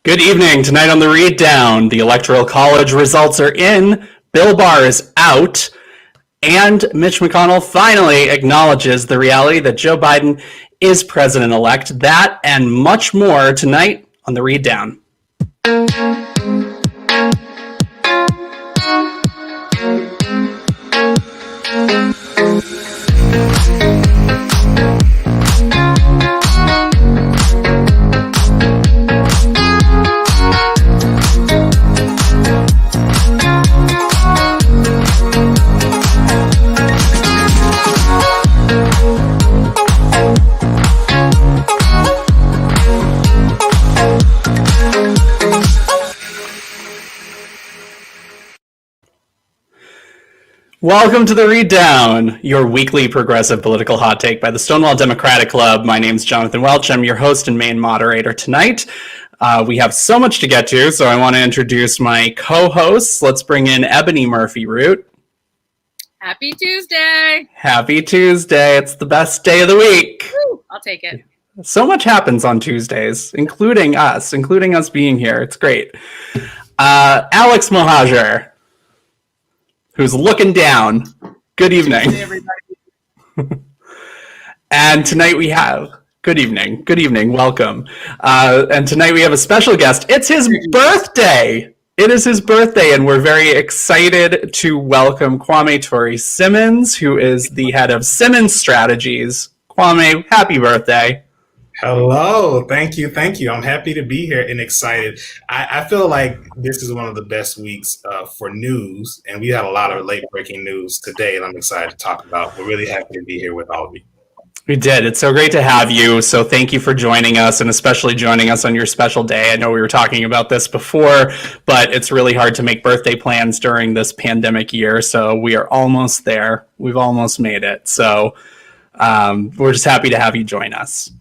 Good evening. Tonight on the Read Down, the Electoral College results are in, Bill Barr is out, and Mitch Mcconnell finally acknowledges the reality that Joe Biden is president-elect. That and much more tonight on the Read Down. Welcome to the Read Down, your weekly progressive political hot take by the Stonewall Democratic Club. My name's Jonathan Welch. I'm your host and main moderator tonight. We have so much to get to, so I want to introduce my co-hosts. Let's bring in Ebony Murphy-Root. Happy Tuesday! Happy Tuesday. It's the best day of the week. Woo, I'll take it. So much happens on Tuesdays, including us being here. It's great. Alex Mohajer, who's looking down. Good evening. Hey, everybody. And tonight we have, good evening, welcome. And tonight we have a special guest. It's his birthday. It is his birthday, and we're very excited to welcome Kwame Simmons, who is the head of Simmons Strategies. Kwame, happy birthday. Hello. Thank you. I'm happy to be here and excited. I feel like this is one of the best weeks for news, and we had a lot of late-breaking news today, and I'm excited to talk about. We're really happy to be here with all of you. We did. It's so great to have you. So thank you for joining us, and especially joining us on your special day. I know we were talking about this before, but it's really hard to make birthday plans during this pandemic year, so we are almost there. We've almost made it. So we're just happy to have you join us.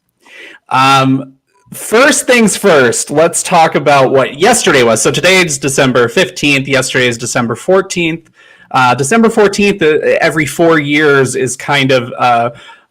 First things first, let's talk about what yesterday was. So today is December 15th. Yesterday is December 14th. December 14th, every 4 years, is kind of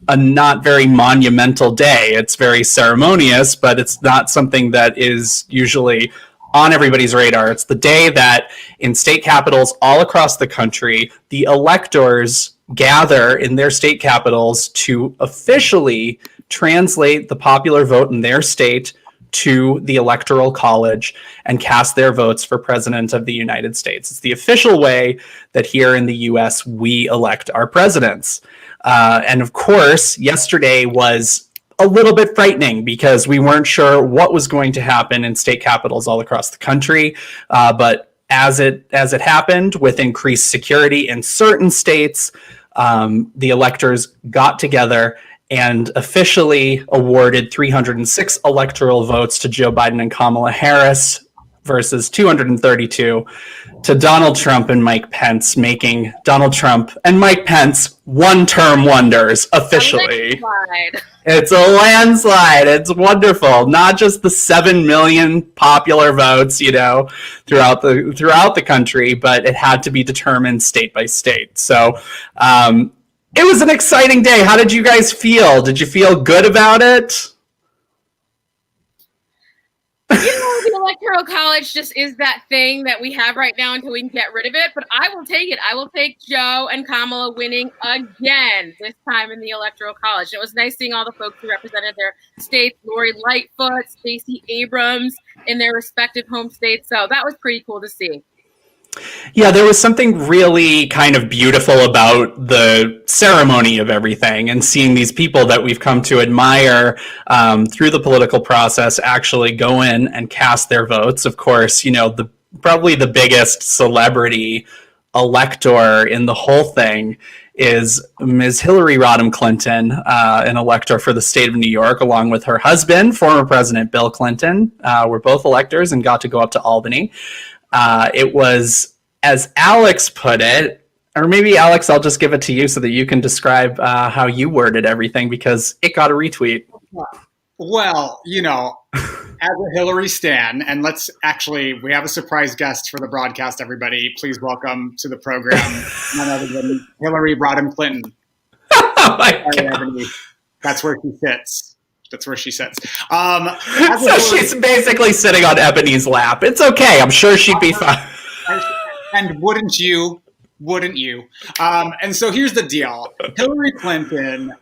a not very monumental day. It's very ceremonious, but it's not something that is usually on everybody's radar. It's the day that in state capitals all across the country, the electors gather in their state capitals to officially translate the popular vote in their state to the Electoral College and cast their votes for President of the United States. It's the official way that here in the US we elect our presidents. And of course, yesterday was a little bit frightening because we weren't sure what was going to happen in state capitals all across the country. But as it happened, with increased security in certain states, the electors got together and officially awarded 306 electoral votes to Joe Biden and Kamala Harris versus 232 to Donald Trump and Mike Pence, making Donald Trump and Mike Pence one-term wonders officially. It's a landslide. It's wonderful. Not just the 7 million popular votes, throughout the country, but it had to be determined state by state. So, it was an exciting day. How did you guys feel? Did you feel good about it? The Electoral College just is that thing that we have right now until we can get rid of it. But I will take it. I will take Joe and Kamala winning again, this time in the Electoral College. It was nice seeing all the folks who represented their states, Lori Lightfoot, Stacey Abrams, in their respective home states. So that was pretty cool to see. Yeah, there was something really kind of beautiful about the ceremony of everything and seeing these people that we've come to admire through the political process actually go in and cast their votes. Of course, probably the biggest celebrity elector in the whole thing is Ms. Hillary Rodham Clinton, an elector for the state of New York, along with her husband, former President Bill Clinton. We're both electors and got to go up to Albany. It was, as Alex put it, or maybe Alex, I'll just give it to you so that you can describe how you worded everything, because it got a retweet. Well, as a Hillary stan, and we have a surprise guest for the broadcast, everybody. Please welcome to the program none other than Hillary Rodham Clinton. Oh my God. That's where she sits. That's where she sits. So she's basically sitting on Ebony's lap. It's okay. I'm sure she'd be fine. And wouldn't you? And so here's the deal. Hillary Clinton,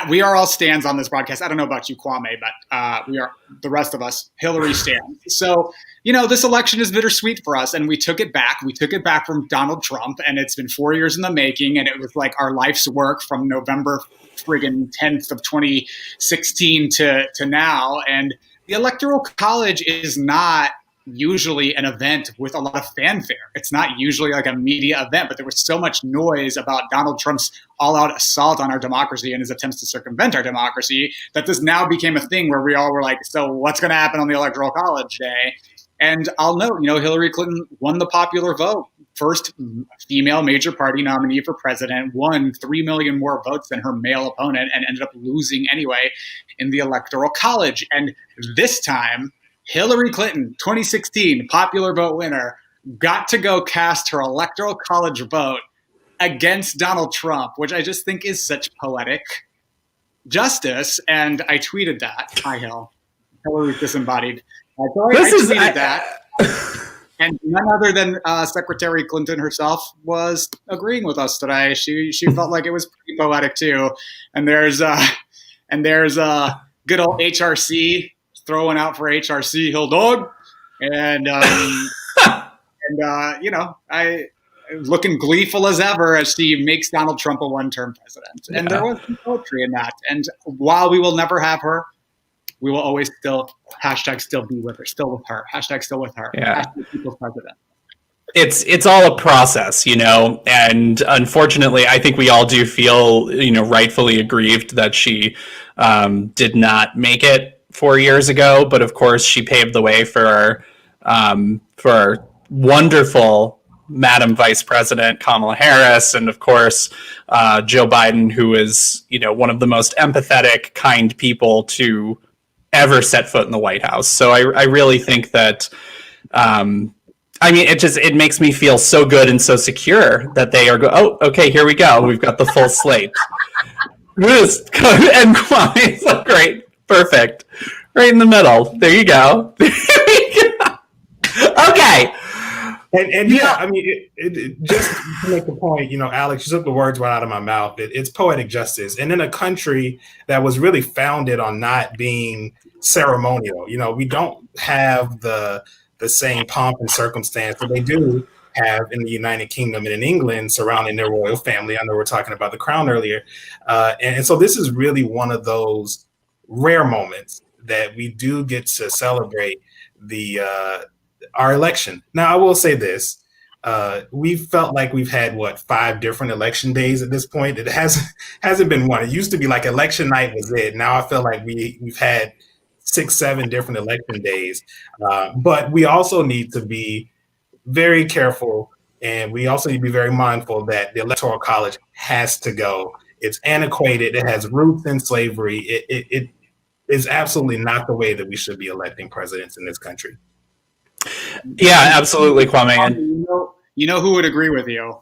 we are all stands on this broadcast. I don't know about you, Kwame, but we are, the rest of us, Hillary stands. So, this election is bittersweet for us, and we took it back. We took it back from Donald Trump, and it's been 4 years in the making, and it was like our life's work from November friggin' 10th of 2016 to now. And the Electoral College is not usually an event with a lot of fanfare. It's not usually like a media event, but there was so much noise about Donald Trump's all-out assault on our democracy and his attempts to circumvent our democracy that this now became a thing where we all were like, so what's going to happen on the Electoral College day? And I'll note, Hillary Clinton won the popular vote. First female major party nominee for president, won 3 million more votes than her male opponent, and ended up losing anyway in the Electoral College. And this time, Hillary Clinton, 2016 popular vote winner, got to go cast her Electoral College vote against Donald Trump, which I just think is such poetic justice. And I tweeted that. Hi, Hill. Hillary's disembodied. So I tweeted that. And none other than Secretary Clinton herself was agreeing with us today. She felt like it was pretty poetic too. And there's good old HRC throwing out for HRC Hill Dog, and I looking gleeful as ever as she makes Donald Trump a one-term president. And there was some poetry in that. And while we will never have her, we will always still be with her, still with her, still with her. Yeah. People's president. It's all a process, and unfortunately, I think we all do feel, rightfully aggrieved that she did not make it 4 years ago. But of course, she paved the way for our wonderful Madam Vice President Kamala Harris, and of course, Joe Biden, who is, one of the most empathetic, kind people to ever set foot in the White House. So I really think that, it makes me feel so good and so secure that they are okay, here we go. We've got the full slate. And Kwame is like, great, perfect. Right in the middle. There you go. Okay. And just to make the point, Alex, you took the words right out of my mouth. It's poetic justice. And in a country that was really founded on not being ceremonial, we don't have the same pomp and circumstance that they do have in the United Kingdom and in England surrounding their royal family. I know we're talking about the crown earlier. And so this is really one of those rare moments that we do get to celebrate our election. Now, I will say this. We felt like we've had 5 different election days at this point. It hasn't been one. It used to be like election night was it. Now I feel like we've had 6, 7 different election days. But we also need to be very careful, and we also need to be very mindful that the Electoral College has to go. It's antiquated. It has roots in slavery. It is absolutely not the way that we should be electing presidents in this country. Yeah, absolutely, Kwame. You know who would agree with you,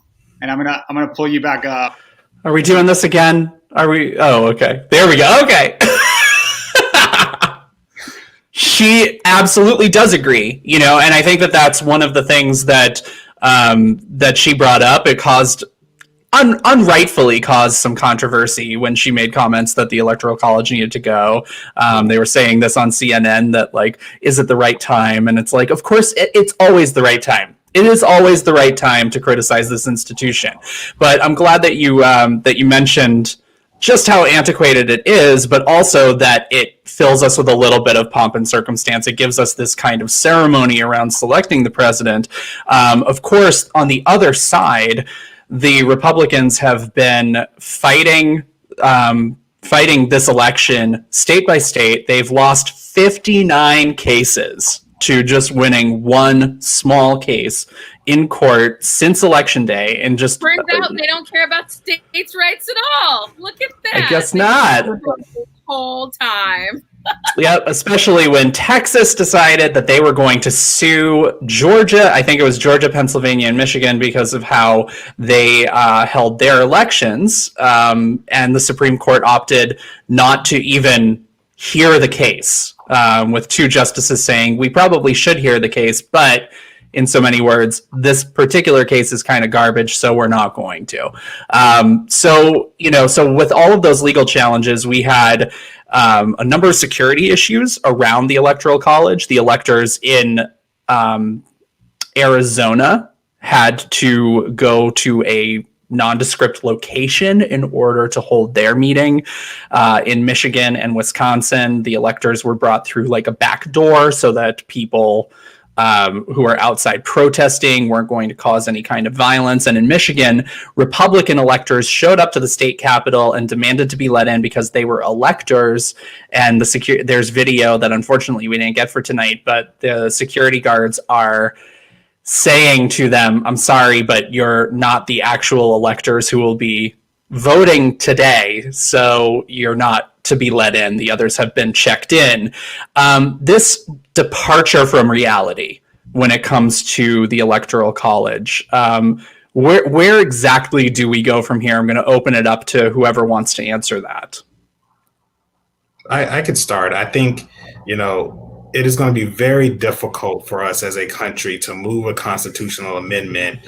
and I'm gonna pull you back up. Are we doing this again? Are we? Oh, okay. There we go. Okay. She absolutely does agree, and I think that that's one of the things that that she brought up. It unrightfully caused some controversy when she made comments that the Electoral College needed to go. They were saying this on CNN that, is it the right time? And it's like, of course, it's always the right time. It is always the right time to criticize this institution. But I'm glad that you mentioned just how antiquated it is, but also that it fills us with a little bit of pomp and circumstance. It gives us this kind of ceremony around selecting the president. Of course, on the other side, the Republicans have been fighting this election state by state. They've lost 59 cases to just winning one small case in court since Election Day. And just turns out they don't care about states' rights at all. Look at that. I guess not. The whole time. Yep, especially when Texas decided that they were going to sue Georgia. I think it was Georgia, Pennsylvania, and Michigan because of how they held their elections. And the Supreme Court opted not to even hear the case, with two justices saying we probably should hear the case, but in so many words, this particular case is kind of garbage, so we're not going to. So with all of those legal challenges, we had a number of security issues around the Electoral College. The electors in Arizona had to go to a nondescript location in order to hold their meeting. In Michigan and Wisconsin, the electors were brought through like a back door so that people who are outside protesting weren't going to cause any kind of violence. And in Michigan, Republican electors showed up to the state capitol and demanded to be let in because they were electors. And there's video that unfortunately we didn't get for tonight, but the security guards are saying to them, I'm sorry, but you're not the actual electors who will be voting today, so you're not to be let in. The others have been checked in. This departure from reality when it comes to the Electoral College, where exactly do we go from here? I'm going to open it up to whoever wants to answer that. I could start. I think, it is going to be very difficult for us as a country to move a constitutional amendment,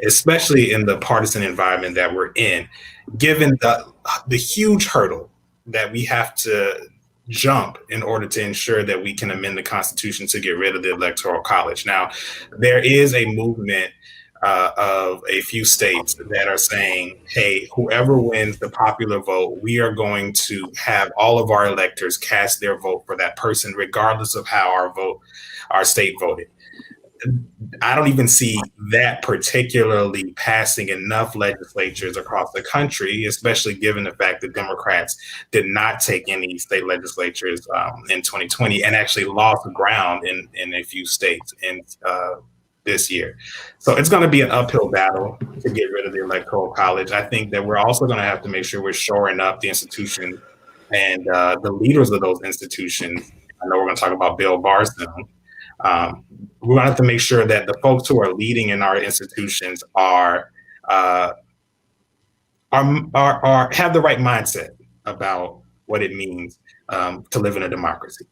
especially in the partisan environment that we're in, given the huge hurdle that we have to jump in order to ensure that we can amend the Constitution to get rid of the Electoral College. Now, there is a movement of a few states that are saying, hey, whoever wins the popular vote, we are going to have all of our electors cast their vote for that person, regardless of how our state voted. I don't even see that particularly passing enough legislatures across the country, especially given the fact that Democrats did not take any state legislatures in 2020 and actually lost ground in a few states in this year. So it's going to be an uphill battle to get rid of the Electoral College. I think that we're also going to have to make sure we're shoring up the institution and the leaders of those institutions. I know we're going to talk about Bill Barr soon. We're going to have to make sure that the folks who are leading in our institutions are have the right mindset about what it means to live in a democracy.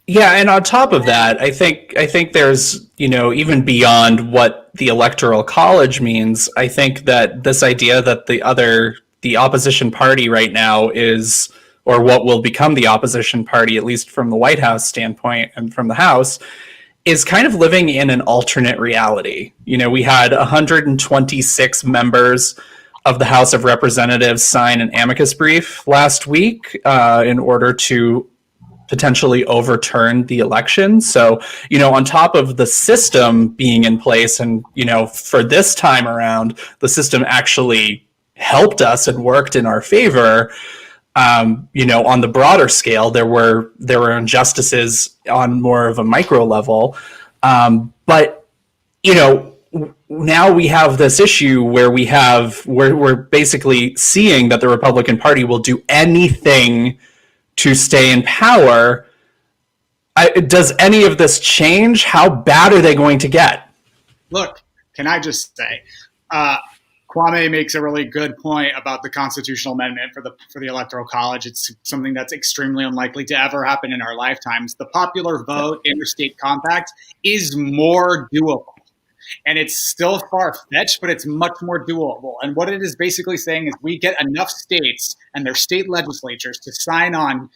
Yeah, and on top of that, I think there's, even beyond what the Electoral College means, I think that this idea that the opposition party right now is, or what will become the opposition party, at least from the White House standpoint and from the House, is kind of living in an alternate reality. We had 126 members of the House of Representatives sign an amicus brief last week in order to potentially overturn the election. So, on top of the system being in place and, for this time around, the system actually helped us and worked in our favor. On the broader scale, there were injustices on more of a micro level. But, now we have this issue where we're basically seeing that the Republican Party will do anything to stay in power. Does any of this change? How bad are they going to get? Look, can I just say, Kwame makes a really good point about the constitutional amendment for the Electoral College. It's something that's extremely unlikely to ever happen in our lifetimes. The popular vote interstate compact is more doable. And it's still far-fetched, but it's much more doable. And what it is basically saying is we get enough states and their state legislatures to sign on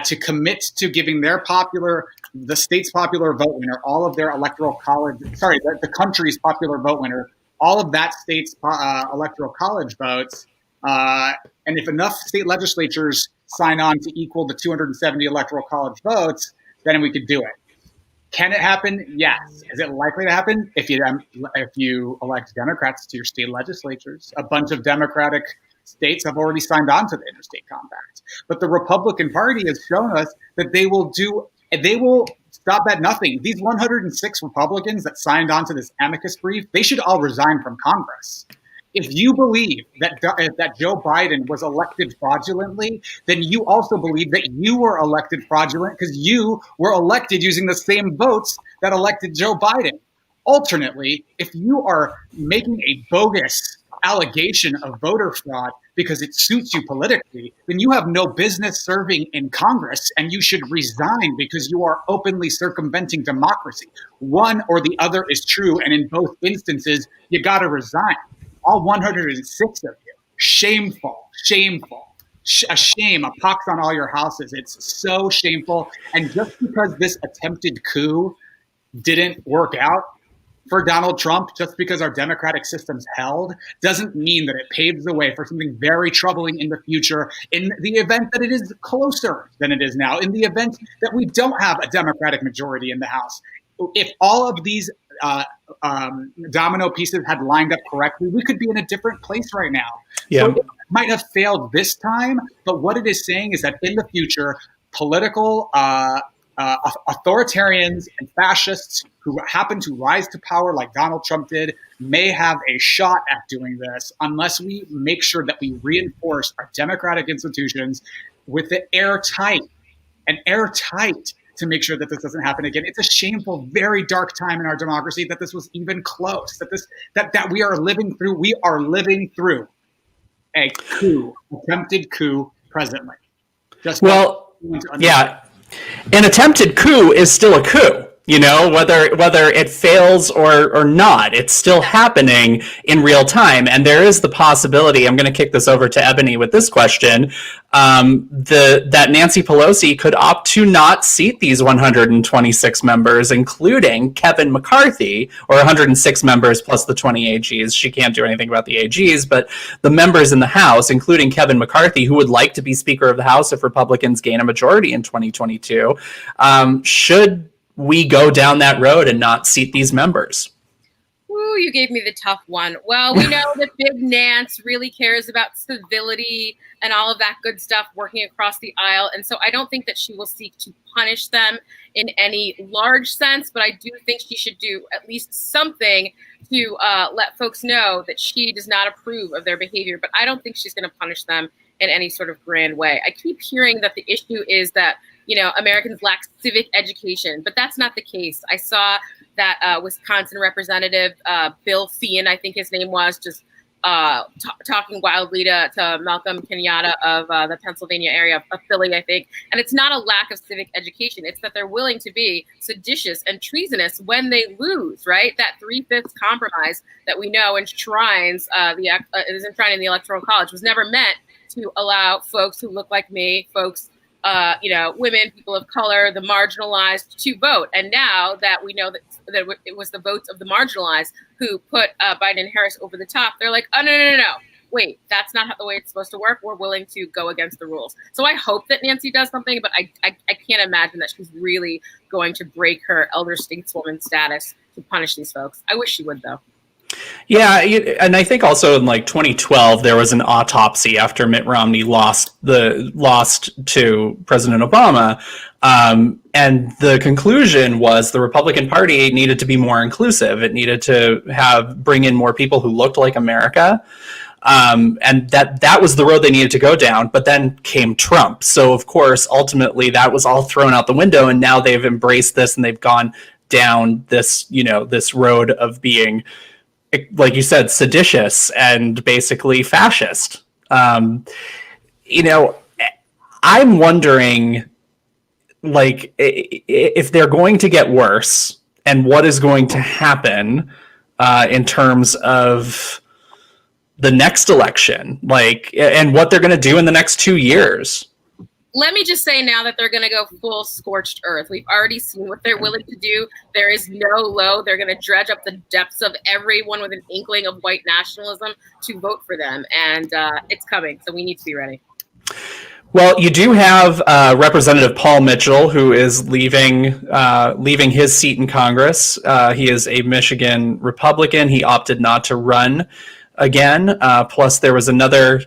to commit to giving the state's popular vote winner, all of their the country's popular vote winner, all of that state's electoral college votes. And if enough state legislatures sign on to equal the 270 electoral college votes, then we could do it. Can it happen? Yes. Is it likely to happen? If you elect Democrats to your state legislatures, a bunch of Democratic states have already signed on to the interstate compact. But the Republican Party has shown us that they will stop at nothing. These 106 Republicans that signed on to this amicus brief, they should all resign from Congress. If you believe that Joe Biden was elected fraudulently, then you also believe that you were elected fraudulent because you were elected using the same votes that elected Joe Biden. Alternately, if you are making a bogus allegation of voter fraud because it suits you politically, then you have no business serving in Congress and you should resign because you are openly circumventing democracy. One or the other is true, and in both instances, you got to resign. All 106 of you. Shameful, shameful. A shame, a pox on all your houses. It's so shameful. And just because this attempted coup didn't work out for Donald Trump, just because our democratic system's held, doesn't mean that it paves the way for something very troubling in the future, in the event that it is closer than it is now, in the event that we don't have a Democratic majority in the House. If all of these domino pieces had lined up correctly, we could be in a different place right now. Yeah. So it might have failed this time, but what it is saying is that in the future, political authoritarians and fascists who happen to rise to power like Donald Trump did may have a shot at doing this unless we make sure that we reinforce our democratic institutions with the airtight to make sure that this doesn't happen again. It's a shameful, very dark time in our democracy that this was even close, that we are living through a coup, attempted coup presently. Yeah. An attempted coup is still a coup, whether it fails or not, it's still happening in real time. And there is the possibility, I'm going to kick this over to Ebony with this question, that Nancy Pelosi could opt to not seat these 126 members, including Kevin McCarthy, or 106 members plus the 20 AGs. She can't do anything about the AGs, but the members in the House, including Kevin McCarthy, who would like to be Speaker of the House if Republicans gain a majority in 2022, should we go down that road and not seat these members? Ooh, you gave me the tough one. Well, we know that Big Nance really cares about civility and all of that good stuff working across the aisle. And so I don't think that she will seek to punish them in any large sense, but I do think she should do at least something to let folks know that she does not approve of their behavior. But I don't think she's going to punish them in any sort of grand way. I keep hearing that the issue is that Americans lack civic education, but that's not the case. I saw that Wisconsin Representative Bill Feehan, I think his name was, just talking wildly to Malcolm Kenyatta of the Pennsylvania area of Philly, I think. And it's not a lack of civic education. It's that they're willing to be seditious and treasonous when they lose, right? That 3/5 compromise that we know enshrines is enshrined in the Electoral College was never meant to allow folks who look like me, folks women, people of color, the marginalized to vote. And now that we know that it was the votes of the marginalized who put Biden and Harris over the top, they're like, oh, no. Wait, that's not the way it's supposed to work. We're willing to go against the rules. So I hope that Nancy does something, but I can't imagine that she's really going to break her elder stateswoman status to punish these folks. I wish she would, though. Yeah, and I think also in 2012 there was an autopsy after Mitt Romney lost to President Obama, and the conclusion was the Republican Party needed to be more inclusive. It needed to bring in more people who looked like America, and that was the road they needed to go down. But then came Trump, so of course ultimately that was all thrown out the window, and now they've embraced this and they've gone down this this road of being, like you said, seditious and basically fascist. I'm wondering, if they're going to get worse and what is going to happen in terms of the next election, and what they're going to do in the next 2 years. Let me just say now that they're going to go full scorched earth. We've already seen what they're willing to do. There is no low. They're going to dredge up the depths of everyone with an inkling of white nationalism to vote for them. And it's coming. So we need to be ready. Well, you do have Representative Paul Mitchell, who is leaving his seat in Congress. He is a Michigan Republican. He opted not to run again. Plus, there was another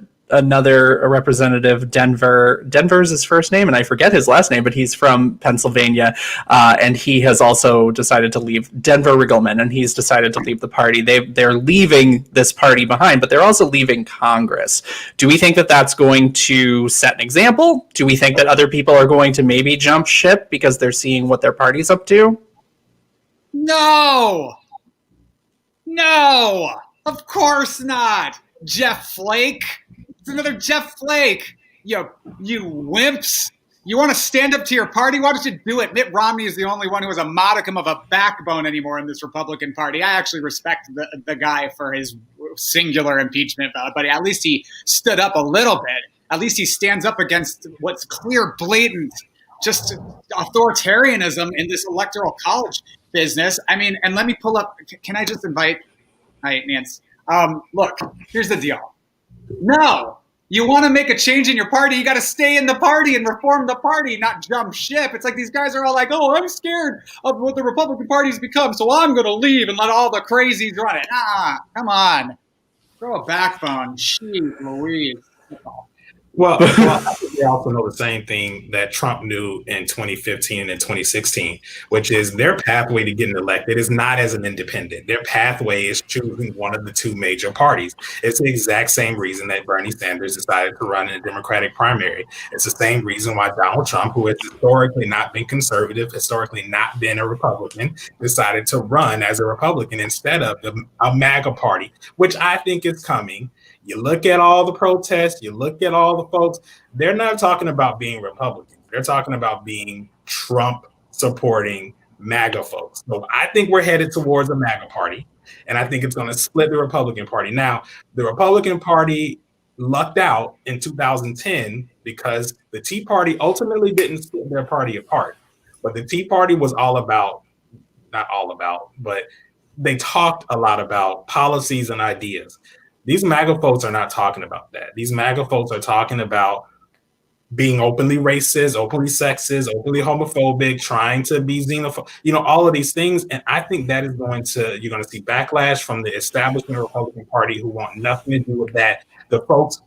representative, Denver's his first name, and I forget his last name, but he's from Pennsylvania, and he has also decided to leave, Denver Riggleman, and he's decided to leave the party. They're leaving this party behind, but they're also leaving Congress. Do we think that that's going to set an example? Do we think that other people are going to maybe jump ship because they're seeing what their party's up to? No. Of course not. Jeff Flake. It's another Jeff Flake. You wimps. You want to stand up to your party? Why don't you do it? Mitt Romney is the only one who has a modicum of a backbone anymore in this Republican Party. I actually respect the guy for his singular impeachment, but at least he stood up a little bit. At least he stands up against what's clear, blatant, just authoritarianism in this electoral college business. I mean, and let me pull up. Can I just invite? Hi, Nance. Look, here's the deal. No. You want to make a change in your party, you got to stay in the party and reform the party, not jump ship. It's like these guys are all like, oh, I'm scared of what the Republican Party's become, so I'm going to leave and let all the crazies run it. Come on. Throw a backbone. Jeez Louise. Well, I think they also know the same thing that Trump knew in 2015 and 2016, which is their pathway to getting elected is not as an independent. Their pathway is choosing one of the two major parties. It's the exact same reason that Bernie Sanders decided to run in a Democratic primary. It's the same reason why Donald Trump, who has historically not been conservative, historically not been a Republican, decided to run as a Republican instead of a MAGA party, which I think is coming. You look at all the protests, you look at all the folks, they're not talking about being Republicans. They're talking about being Trump supporting MAGA folks. So I think we're headed towards a MAGA party, and I think it's going to split the Republican Party. Now, the Republican Party lucked out in 2010 because the Tea Party ultimately didn't split their party apart. But the Tea Party was not all about, but they talked a lot about policies and ideas. These MAGA folks are not talking about that. These MAGA folks are talking about being openly racist, openly sexist, openly homophobic, trying to be xenophobic, all of these things. And I think that is you're going to see backlash from the establishment Republican Party who want nothing to do with that. The folks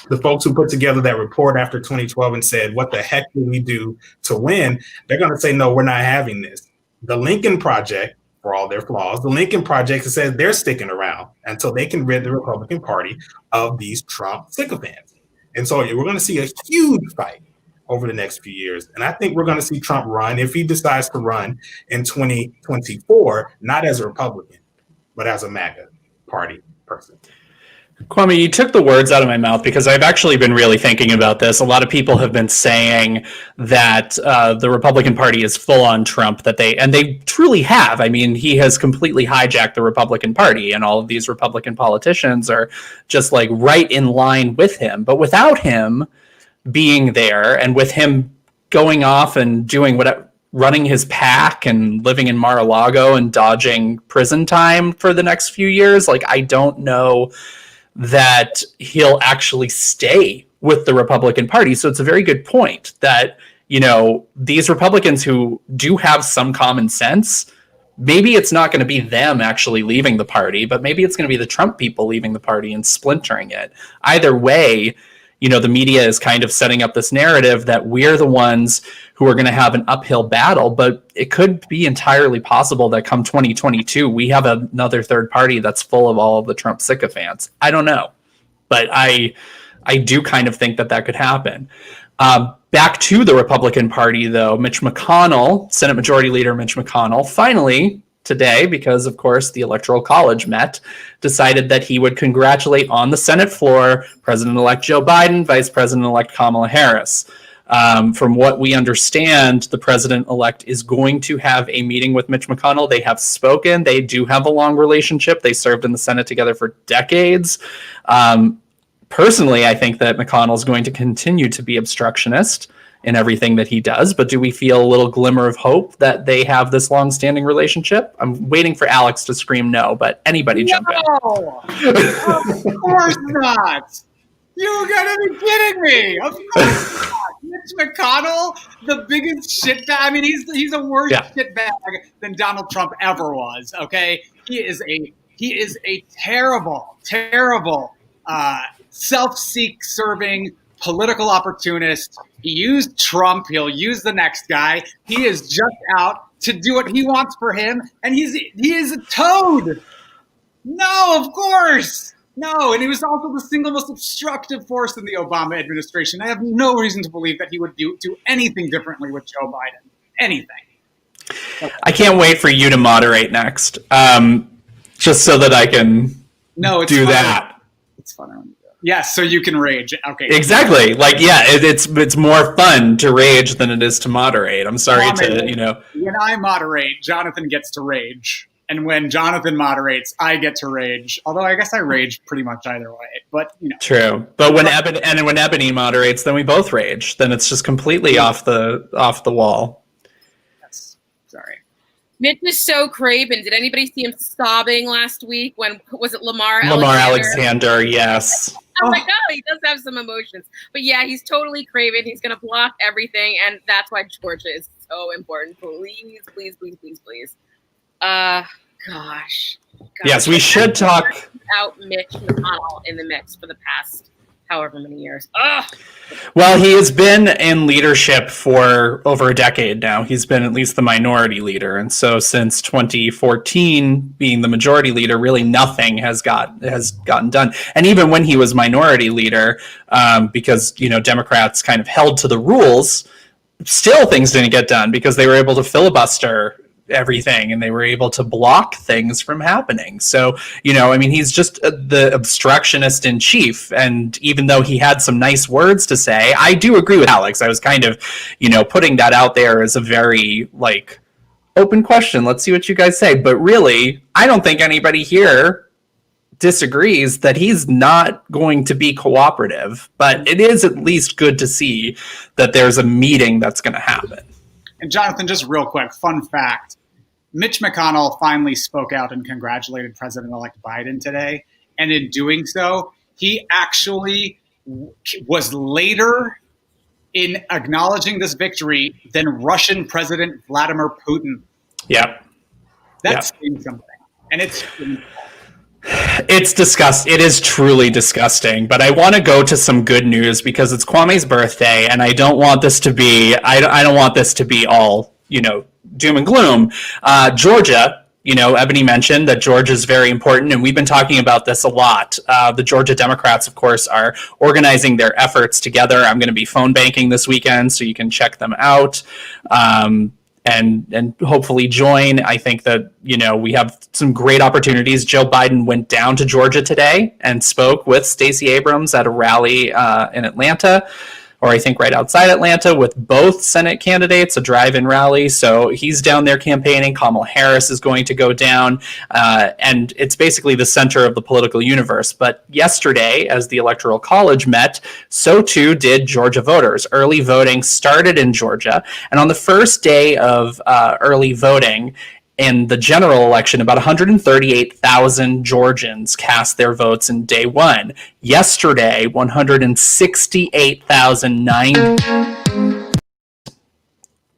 who put together that report after 2012 and said, what the heck do we do to win? They're going to say, no, we're not having this. The Lincoln Project, for all their flaws, the Lincoln Project says they're sticking around until they can rid the Republican Party of these Trump sycophants. And so we're going to see a huge fight over the next few years. And I think we're going to see Trump run, if he decides to run in 2024, not as a Republican, but as a MAGA party person. Kwame, you took the words out of my mouth because I've actually been really thinking about this. A lot of people have been saying that the Republican Party is full on Trump, and they truly have. I mean, he has completely hijacked the Republican Party, and all of these Republican politicians are just like right in line with him. But without him being there, and with him going off and doing whatever, running his PAC and living in Mar-a-Lago and dodging prison time for the next few years, like, I don't know that he'll actually stay with the Republican Party. So it's a very good point that, these Republicans who do have some common sense, maybe it's not going to be them actually leaving the party, but maybe it's going to be the Trump people leaving the party and splintering it. Either way, the media is kind of setting up this narrative that we're the ones who are going to have an uphill battle, but it could be entirely possible that come 2022, we have another third party that's full of all of the Trump sycophants. I don't know, but I do kind of think that could happen. Back to the Republican Party, though, Mitch Mcconnell, Senate Majority Leader Mitch Mcconnell, finally today, because of course the Electoral College met, decided that he would congratulate on the Senate floor President-elect Joe Biden, Vice President-elect Kamala Harris. From what we understand, the president-elect is going to have a meeting with Mitch Mcconnell. They have spoken. They do have a long relationship. They served in the Senate together for decades. Personally, I think that McConnell is going to continue to be obstructionist in everything that he does, but do we feel a little glimmer of hope that they have this long-standing relationship? I'm waiting for Alex to scream no, but anybody jump in. Of course not. You gotta be kidding me. Of course not. Mitch McConnell, the biggest shitbag. I mean, he's a worse shitbag than Donald Trump ever was. Okay, he is a terrible, terrible, self-serving political opportunist. He used Trump. He'll use the next guy. He is just out to do what he wants for him, and he is a toad. No, of course. No, and he was also the single most obstructive force in the Obama administration. I have no reason to believe that he would do anything differently with Joe Biden. Anything. I can't wait for you to moderate next, just so that I can No, it's do funny. that. It's fun. Yes, so you can rage. Okay. Exactly. Like, yeah, it's more fun to rage than it is to moderate. I'm sorry to. When I moderate, Jonathan gets to rage. And when Jonathan moderates, I get to rage. Although I guess I rage pretty much either way. But True. But when Ebony moderates, then we both rage. Then it's just completely off the wall. Yes. Sorry. Mitch is so craven. Did anybody see him sobbing last week when, was it Lamar Alexander, yes. Oh my God, he does have some emotions. But yeah, he's totally craven. He's going to block everything. And that's why Georgia is so important. Please, please, please, please, please. Gosh. Yes, we should talk. Out Mitch McConnell in the mix for the past however many years. Ugh. Well, he has been in leadership for over a decade now. He's been at least the minority leader. And so since 2014, being the majority leader, really nothing has gotten done. And even when he was minority leader, because, Democrats kind of held to the rules, still things didn't get done because they were able to filibuster everything and they were able to block things from happening. So, he's just the obstructionist in chief. And even though he had some nice words to say, I do agree with Alex. I was kind of, putting that out there as a very open question. Let's see what you guys say. But really, I don't think anybody here disagrees that he's not going to be cooperative, but it is at least good to see that there's a meeting that's going to happen. And Jonathan, just real quick, fun fact. Mitch McConnell finally spoke out and congratulated President-elect Biden today. And in doing so, he actually was later in acknowledging this victory than Russian President Vladimir Putin. Yep. That's saying something. And it's disgusting. It is truly disgusting. But I want to go to some good news because it's Kwame's birthday, and I don't want this to be. I don't want this to be all doom and gloom. Georgia. Ebony mentioned that Georgia is very important, and we've been talking about this a lot. The Georgia Democrats, of course, are organizing their efforts together. I'm going to be phone banking this weekend, so you can check them out. And hopefully join. I think that, we have some great opportunities. Joe Biden went down to Georgia today and spoke with Stacey Abrams at a rally in Atlanta, or I think right outside Atlanta, with both Senate candidates, a drive-in rally. So he's down there campaigning. Kamala Harris is going to go down. And it's basically the center of the political universe. But yesterday, as the Electoral College met, so too did Georgia voters. Early voting started in Georgia. And on the first day of early voting, in the general election, about 138,000 Georgians cast their votes in day one. Yesterday, 168,009.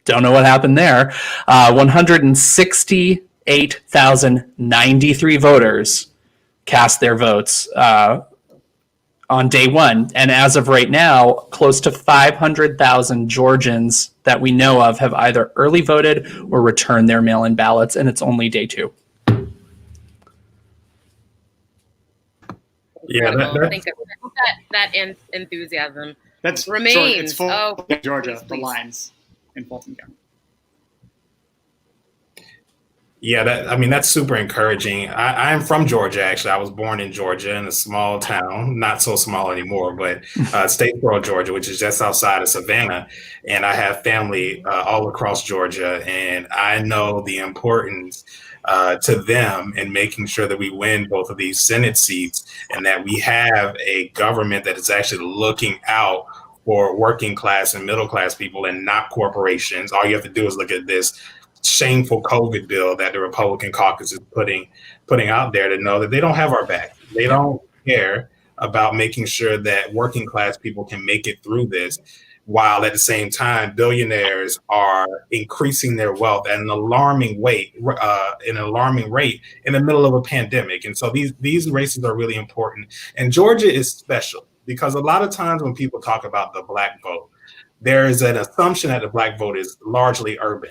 Don't know what happened there. 168,093 voters cast their votes on day one. And as of right now, close to 500,000 Georgians that we know of have either early voted or returned their mail-in ballots, and it's only day two. Yeah, that enthusiasm remains. It's full Georgia, please. The lines in Fulton County. Yeah, that's super encouraging. I am from Georgia, actually. I was born in Georgia in a small town, not so small anymore, but Statesboro, Georgia, which is just outside of Savannah. And I have family all across Georgia, and I know the importance to them in making sure that we win both of these Senate seats and that we have a government that is actually looking out for working class and middle class people and not corporations. All you have to do is look at this shameful COVID bill that the Republican caucus is putting out there to know that they don't have our back. They don't care about making sure that working class people can make it through this, while at the same time billionaires are increasing their wealth at an alarming rate in the middle of a pandemic. And so these races are really important. And Georgia is special because a lot of times when people talk about the Black vote, there is an assumption that the Black vote is largely urban.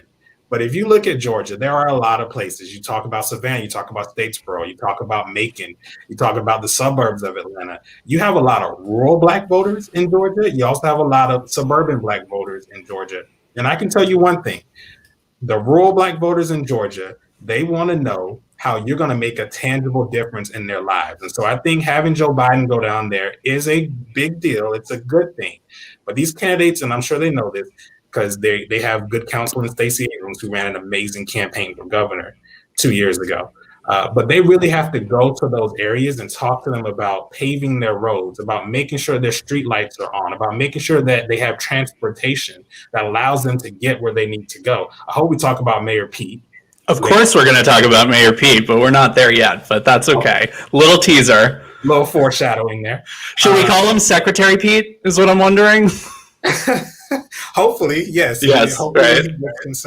But if you look at Georgia, there are a lot of places. You talk about Savannah, you talk about Statesboro, you talk about Macon, you talk about the suburbs of Atlanta. You have a lot of rural Black voters in Georgia. You also have a lot of suburban Black voters in Georgia. And I can tell you one thing, the rural Black voters in Georgia, they want to know how you're going to make a tangible difference in their lives. And so I think having Joe Biden go down there is a big deal. It's a good thing. But these candidates, and I'm sure they know this, because they have good counsel in Stacey Abrams, who ran an amazing campaign for governor 2 years ago. But they really have to go to those areas and talk to them about paving their roads, about making sure their street lights are on, about making sure that they have transportation that allows them to get where they need to go. I hope we talk about Mayor Pete. Of course we're going to talk about Mayor Pete, but we're not there yet, but that's okay. Little teaser. Little foreshadowing there. Should we call him Secretary Pete, is what I'm wondering? Hopefully, yes. Yes, hopefully right. he gets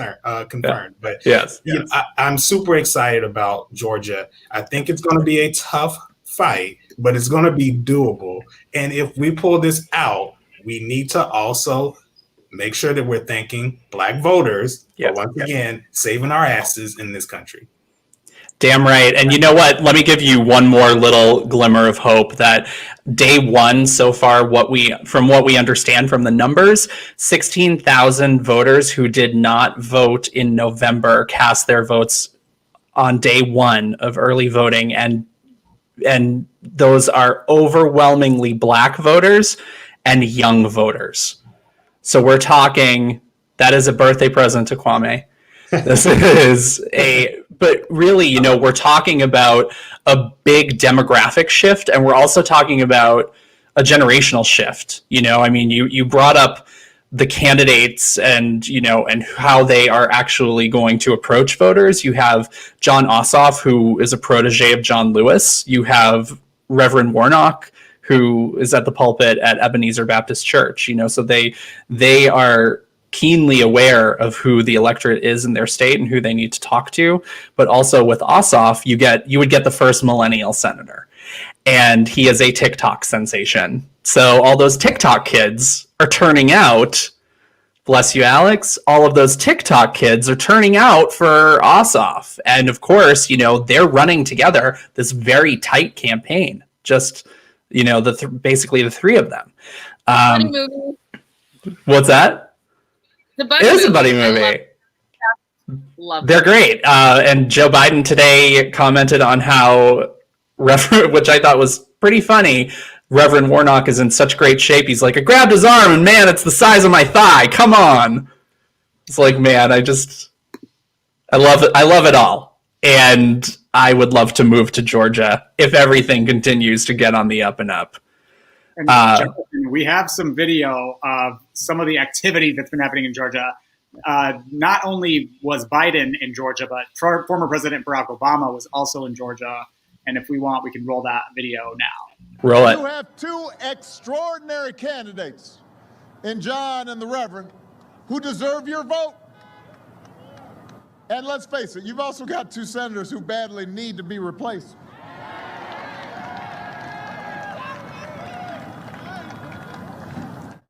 confirmed. Yeah. But yes. I'm super excited about Georgia. I think it's going to be a tough fight, but it's going to be doable. And if we pull this out, we need to also make sure that we're thanking Black voters for once again saving our asses in this country. Damn right. And you know what? Let me give you one more little glimmer of hope that day one so far, from what we understand from the numbers, 16,000 voters who did not vote in November cast their votes on day one of early voting. And those are overwhelmingly Black voters and young voters. So we're talking, that is a birthday present to Kwame. This is but really, we're talking about a big demographic shift, and we're also talking about a generational shift. You brought up the candidates and how they are actually going to approach voters. You have John Ossoff, who is a protege of John Lewis. You have Reverend Warnock, who is at the pulpit at Ebenezer Baptist Church. So they are keenly aware of who the electorate is in their state and who they need to talk to. But also with Ossoff, you would get the first millennial senator, and he is a TikTok sensation. So all those TikTok kids are turning out. Bless you, Alex. All of those TikTok kids are turning out for Ossoff. And of course, they're running together this very tight campaign. Just, basically the three of them. What's that? It is a buddy movie. Love They're great. And Joe Biden today commented on how, which I thought was pretty funny, Reverend Warnock is in such great shape. He's like, I grabbed his arm and man, it's the size of my thigh. Come on. It's like, man, I love it. I love it all. And I would love to move to Georgia if everything continues to get on the up and up. And we have some video of some of the activity that's been happening in Georgia. Not only was Biden in Georgia, but former President Barack Obama was also in Georgia. And if we want, we can roll that video now. Roll it. You have two extraordinary candidates in John and the Reverend who deserve your vote. And let's face it, you've also got two senators who badly need to be replaced.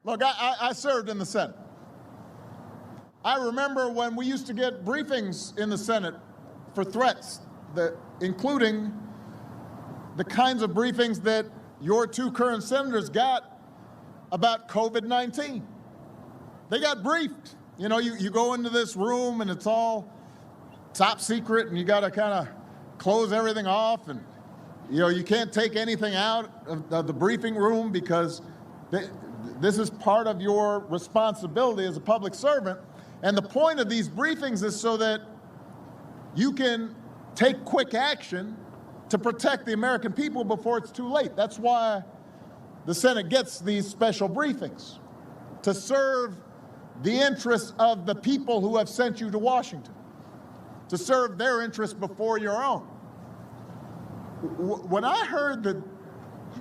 Look, I served in the Senate. I remember when we used to get briefings in the Senate for threats, including the kinds of briefings that your two current senators got about COVID-19. They got briefed. You go into this room and it's all top secret and you got to kind of close everything off, and you can't take anything out of the briefing room because this is part of your responsibility as a public servant. And the point of these briefings is so that you can take quick action to protect the American people before it's too late. That's why the Senate gets these special briefings, to serve the interests of the people who have sent you to Washington, to serve their interests before your own. When I heard that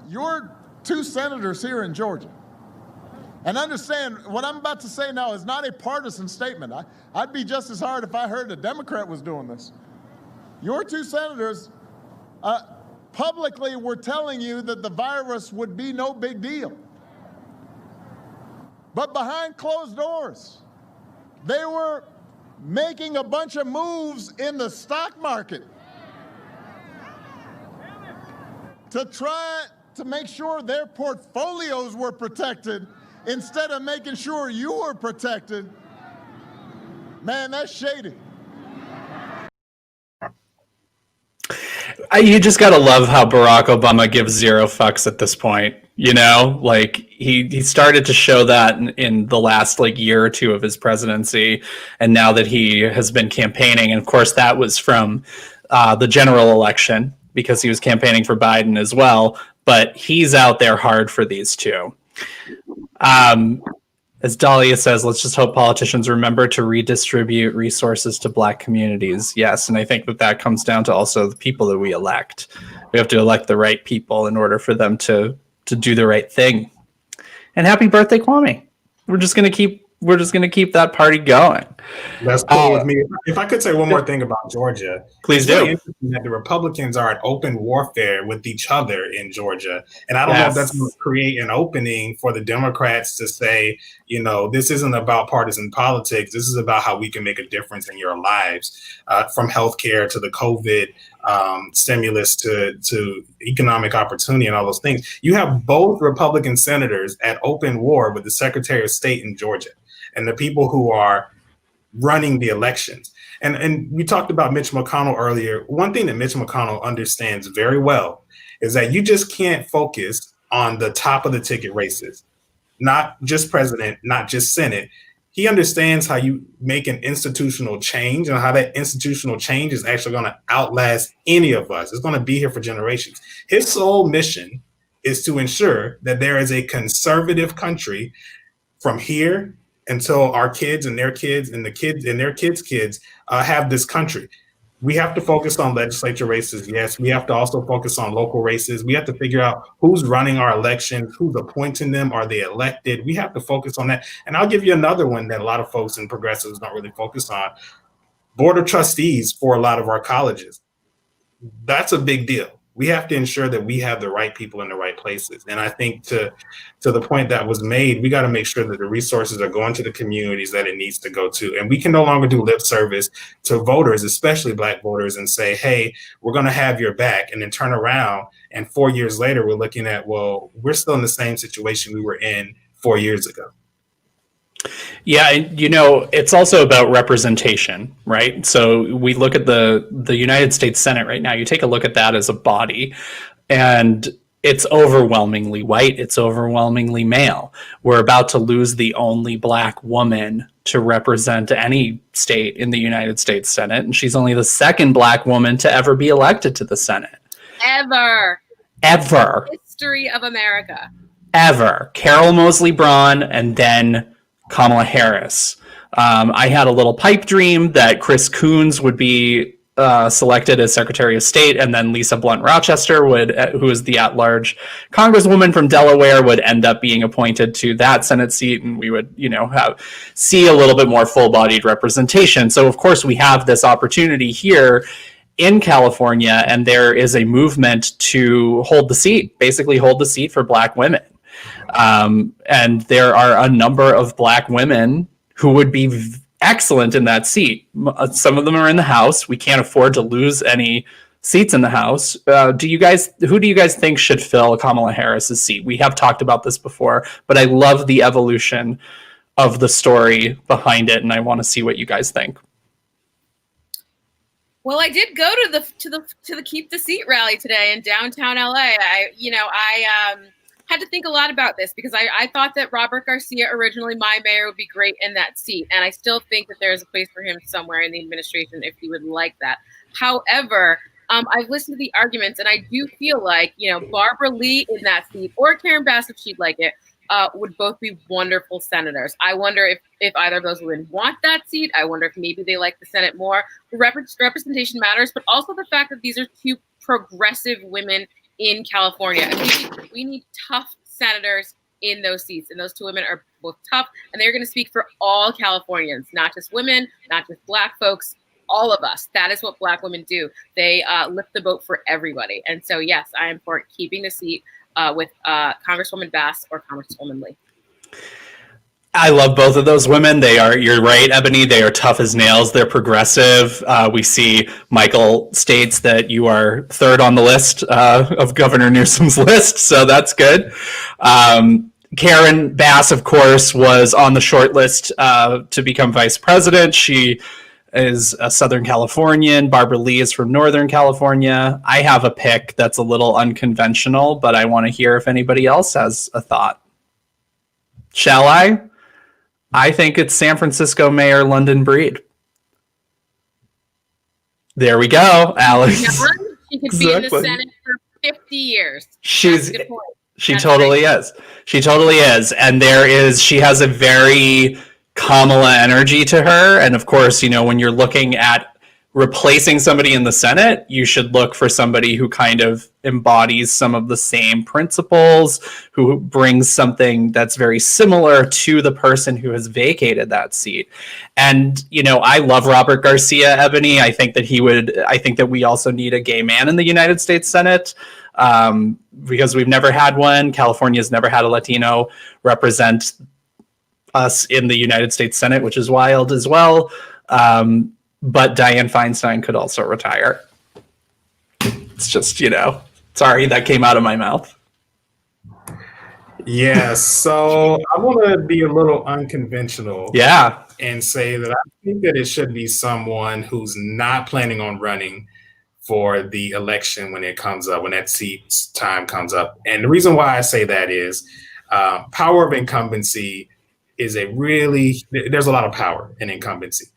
your two senators here in Georgia, and understand, what I'm about to say now is not a partisan statement. I'd be just as hard if I heard a Democrat was doing this. Your two senators publicly were telling you that the virus would be no big deal. But behind closed doors, they were making a bunch of moves in the stock market to try to make sure their portfolios were protected instead of making sure you were protected. Man, that's shady. You just gotta love how Barack Obama gives zero fucks at this point. You know, like he started to show that in the last like year or two of his presidency, and now that he has been campaigning, and of course that was from the general election because he was campaigning for Biden as well. But he's out there hard for these two. As Dahlia says, let's just hope politicians remember to redistribute resources to Black communities. Yes, and I think that comes down to also the people that we elect. We have to elect the right people in order for them to do the right thing. And happy birthday, Kwame. We're just gonna keep that party going. That's cool with me. If I could say one more thing about Georgia, please do. Really interesting that the Republicans are at open warfare with each other in Georgia, and I don't know if that's going to create an opening for the Democrats to say, you know, this isn't about partisan politics. This is about how we can make a difference in your lives, from healthcare to the COVID stimulus to economic opportunity and all those things. You have both Republican senators at open war with the Secretary of State in Georgia and the people who are running the elections. And we talked about Mitch McConnell earlier. One thing that Mitch McConnell understands very well is that you just can't focus on the top of the ticket races, not just president, not just Senate. He understands how you make an institutional change and how that institutional change is actually going to outlast any of us. It's going to be here for generations. His sole mission is to ensure that there is a conservative country from here until our kids and their kids and the kids and their kids' kids have this country. We have to focus on legislature races. Yes, we have to also focus on local races. We have to figure out who's running our elections, who's appointing them, are they elected? We have to focus on that. And I'll give you another one that a lot of folks and progressives don't really focus on. Board of trustees for a lot of our colleges. That's a big deal. We have to ensure that we have the right people in the right places. And I think to the point that was made, we got to make sure that the resources are going to the communities that it needs to go to. And we can no longer do lip service to voters, especially Black voters, and say, hey, we're going to have your back, and then turn around. And 4 years later, we're looking at, well, we're still in the same situation we were in 4 years ago. Yeah, and you know, it's also about representation, right? So we look at the United States Senate right now. You take a look at that as a body, and it's overwhelmingly white. It's overwhelmingly male. We're about to lose the only Black woman to represent any state in the United States Senate, and she's only the second Black woman to ever be elected to the Senate. Ever. History of America. Ever. Carol Moseley Braun, and then Kamala Harris. I had a little pipe dream that Chris Coons would be selected as Secretary of State, and then Lisa Blunt Rochester who is the at-large Congresswoman from Delaware, would end up being appointed to that Senate seat, and we would, you know, see a little bit more full-bodied representation. So, of course, we have this opportunity here in California, and there is a movement to basically hold the seat for Black women. And there are a number of Black women who would be excellent in that seat. Some of them are in the House. We can't afford to lose any seats in the House. Who do you guys think should fill Kamala Harris's seat? We have talked about this before, but I love the evolution of the story behind it, and I want to see what you guys think. Well, I did go to the Keep the Seat rally today in downtown LA. I had to think a lot about this because I thought that Robert Garcia, originally my mayor, would be great in that seat. And I still think that there's a place for him somewhere in the administration if he would like that. However, I've listened to the arguments, and I do feel like, you know, Barbara Lee in that seat, or Karen Bass, if she'd like it, would both be wonderful senators. I wonder if either of those women want that seat. I wonder if maybe they like the Senate more. Representation matters, but also the fact that these are two progressive women in California. We need tough senators in those seats, and those two women are both tough, and they're going to speak for all Californians, not just women, not just Black folks, all of us. That is what Black women do. They lift the boat for everybody. And so, yes, I am for keeping the seat with Congresswoman Bass or Congresswoman Lee. I love both of those women. You're right, Ebony, they are tough as nails. They're progressive. We see Michael states that you are third on the list of Governor Newsom's list, so that's good. Karen Bass, of course, was on the short list to become vice president. She is a Southern Californian. Barbara Lee is from Northern California. I have a pick that's a little unconventional, but I want to hear if anybody else has a thought. Shall I? I think it's San Francisco Mayor London Breed. There we go, Alex. She could be in the Senate for 50 years. She totally is. She totally is. And she has a very Kamala energy to her. And of course, when you're looking at replacing somebody in the Senate, you should look for somebody who kind of embodies some of the same principles, who brings something that's very similar to the person who has vacated that seat. And, I love Robert Garcia, Ebony. I think that we also need a gay man in the United States Senate, because we've never had one. California's never had a Latino represent us in the United States Senate, which is wild as well. But Dianne Feinstein could also retire. It's just, sorry, that came out of my mouth. Yeah, so I want to be a little unconventional. Yeah. And say that I think that it should be someone who's not planning on running for the election when it comes up, when that seat's time comes up. And the reason why I say that is power of incumbency is there's a lot of power in incumbency.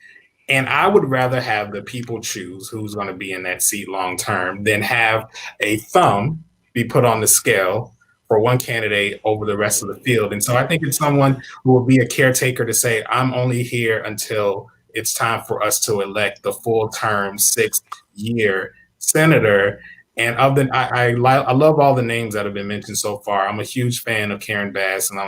And I would rather have the people choose who's going to be in that seat long term than have a thumb be put on the scale for one candidate over the rest of the field. And so I think it's someone who will be a caretaker to say, I'm only here until it's time for us to elect the full term 6-year senator. And I love all the names that have been mentioned so far. I'm a huge fan of Karen Bass, and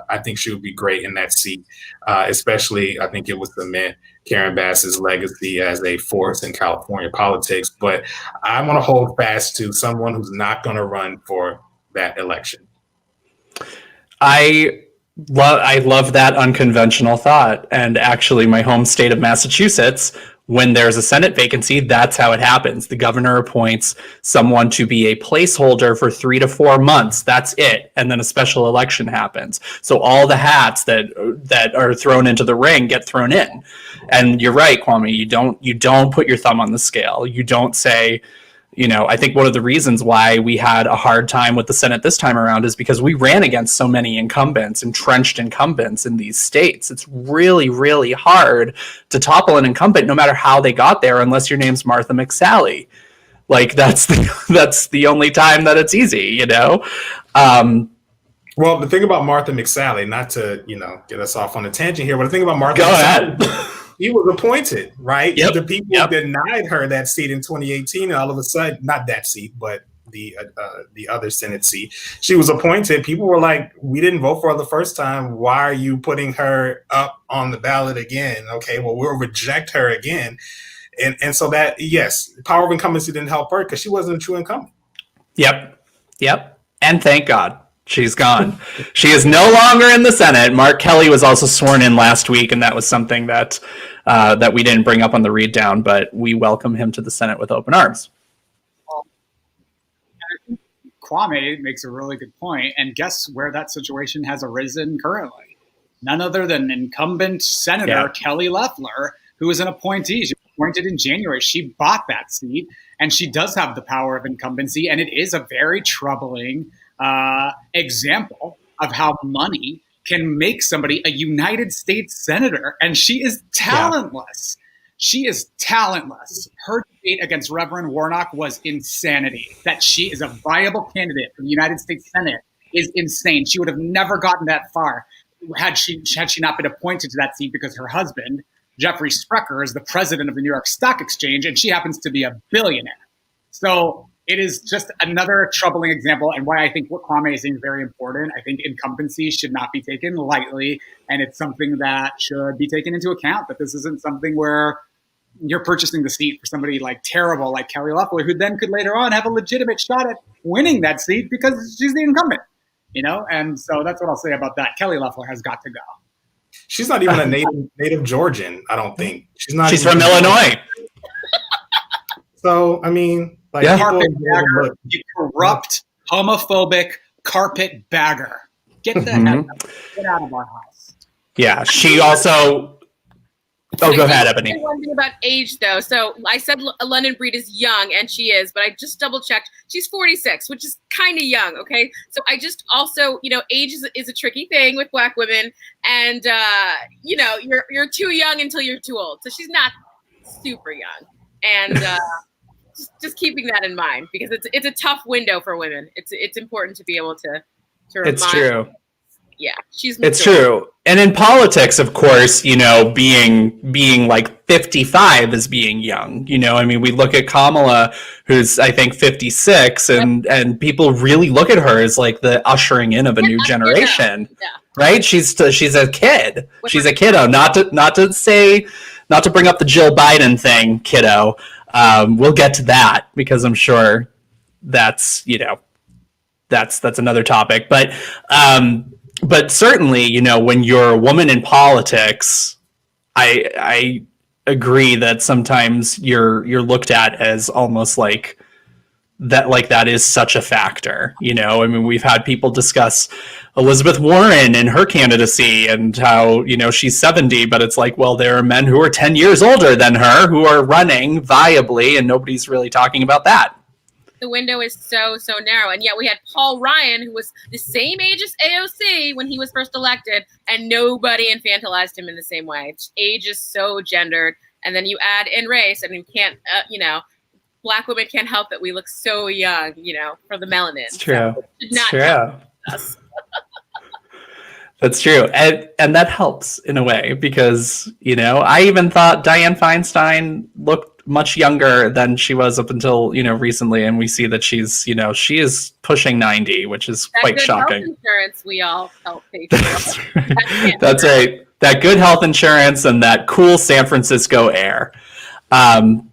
I think she would be great in that seat, especially I think it would cement Karen Bass's legacy as a force in California politics. But I want to hold fast to someone who's not going to run for that election. I love that unconventional thought. And actually, my home state of Massachusetts, when there's a Senate vacancy, that's how it happens. The governor appoints someone to be a placeholder for 3 to 4 months. That's it. And then a special election happens. So all the hats that are thrown into the ring get thrown in. And you're right, Kwame, you don't put your thumb on the scale. You don't say, I think one of the reasons why we had a hard time with the Senate this time around is because we ran against so many entrenched incumbents in these states. It's really, really hard to topple an incumbent no matter how they got there, unless your name's Martha McSally. Like that's the only time that it's easy, Well, the thing about Martha McSally, not to, get us off on a tangent here, but the thing about Martha McSally, he was appointed, right? Yep. The people denied her that seat in 2018, and all of a sudden, not that seat, but the other Senate seat, she was appointed. People were like, we didn't vote for her the first time. Why are you putting her up on the ballot again? Okay, well, we'll reject her again. And so that, yes, power of incumbency didn't help her because she wasn't a true incumbent. Yep. And thank God. She's gone. She is no longer in the Senate. Mark Kelly was also sworn in last week, and that was something that we didn't bring up on the read down, but we welcome him to the Senate with open arms. Kwame makes a really good point, and guess where that situation has arisen currently? None other than incumbent Senator Kelly Loeffler, who is an appointee. She was appointed in January. She bought that seat, and she does have the power of incumbency, and it is a very troubling example of how money can make somebody a United States senator, and she is talentless. She is talentless. Her debate against Reverend Warnock was insanity. That she is a viable candidate for the United States Senate is insane. She would have never gotten that far had she not been appointed to that seat, because her husband, Jeffrey Sprecher, is the president of the New York Stock Exchange, and she happens to be a billionaire. So it is just another troubling example, and why I think what Kwame is saying is very important. I think incumbency should not be taken lightly, and it's something that should be taken into account, that this isn't something where you're purchasing the seat for somebody terrible like Kelly Loeffler, who then could later on have a legitimate shot at winning that seat because she's the incumbent, And so that's what I'll say about that. Kelly Loeffler has got to go. She's not even a native Georgian, I don't think. She's from Illinois. So, I mean, carpetbagger, you corrupt, homophobic carpetbagger. Get the heck out. Get out of our house. Yeah, she also Oh, go ahead, Ebony. One thing about age, though. So I said London Breed is young, and she is, but I just double checked. She's 46, which is kind of young. Okay, so I just also, age is a tricky thing with Black women, and you're too young until you're too old. So she's not super young, and just keeping that in mind, because it's a tough window for women. It's important to be able to remind. It's true. Yeah, it's true. And in politics, of course, being like 55 is being young. I mean, we look at Kamala, who's I think 56, and people really look at her as like the ushering in of a new generation. Yeah. Right? She's a kid. She's a kiddo. Not to bring up the Jill Biden thing, kiddo. We'll get to that, because I'm sure that's another topic. But certainly, when you're a woman in politics, I agree that sometimes you're looked at as almost like that is such a factor. I mean, we've had people discuss Elizabeth Warren and her candidacy and how, she's 70, but it's like, well, there are men who are 10 years older than her who are running viably, and nobody's really talking about that. The window is so narrow, and yet we had Paul Ryan, who was the same age as AOC when he was first elected, and nobody infantilized him in the same way. Age is so gendered, and then you add in race, and you can't, Black women can't help it. We look so young, for the melanin. It's true. So it's true. Us. That's true, and that helps in a way, because I even thought Dianne Feinstein looked much younger than she was up until recently, and we see that she's she is pushing 90, which is quite shocking. Health insurance we all help pay for. That's right. That good health insurance and that cool San Francisco air.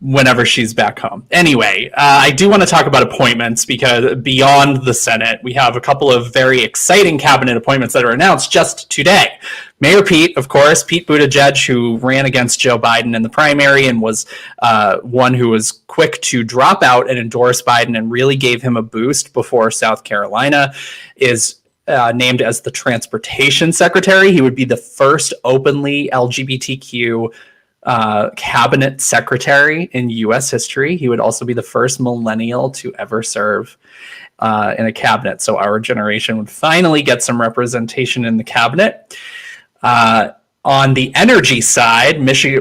Whenever she's back home. Anyway, I do want to talk about appointments, because beyond the Senate, we have a couple of very exciting cabinet appointments that are announced just today. Mayor Pete, of course, Pete Buttigieg, who ran against Joe Biden in the primary and was one who was quick to drop out and endorse Biden and really gave him a boost before South Carolina, is named as the Transportation Secretary. He would be the first openly LGBTQ cabinet secretary in U.S. history. He would also be the first millennial to ever serve in a cabinet. So our generation would finally get some representation in the cabinet. On the energy side,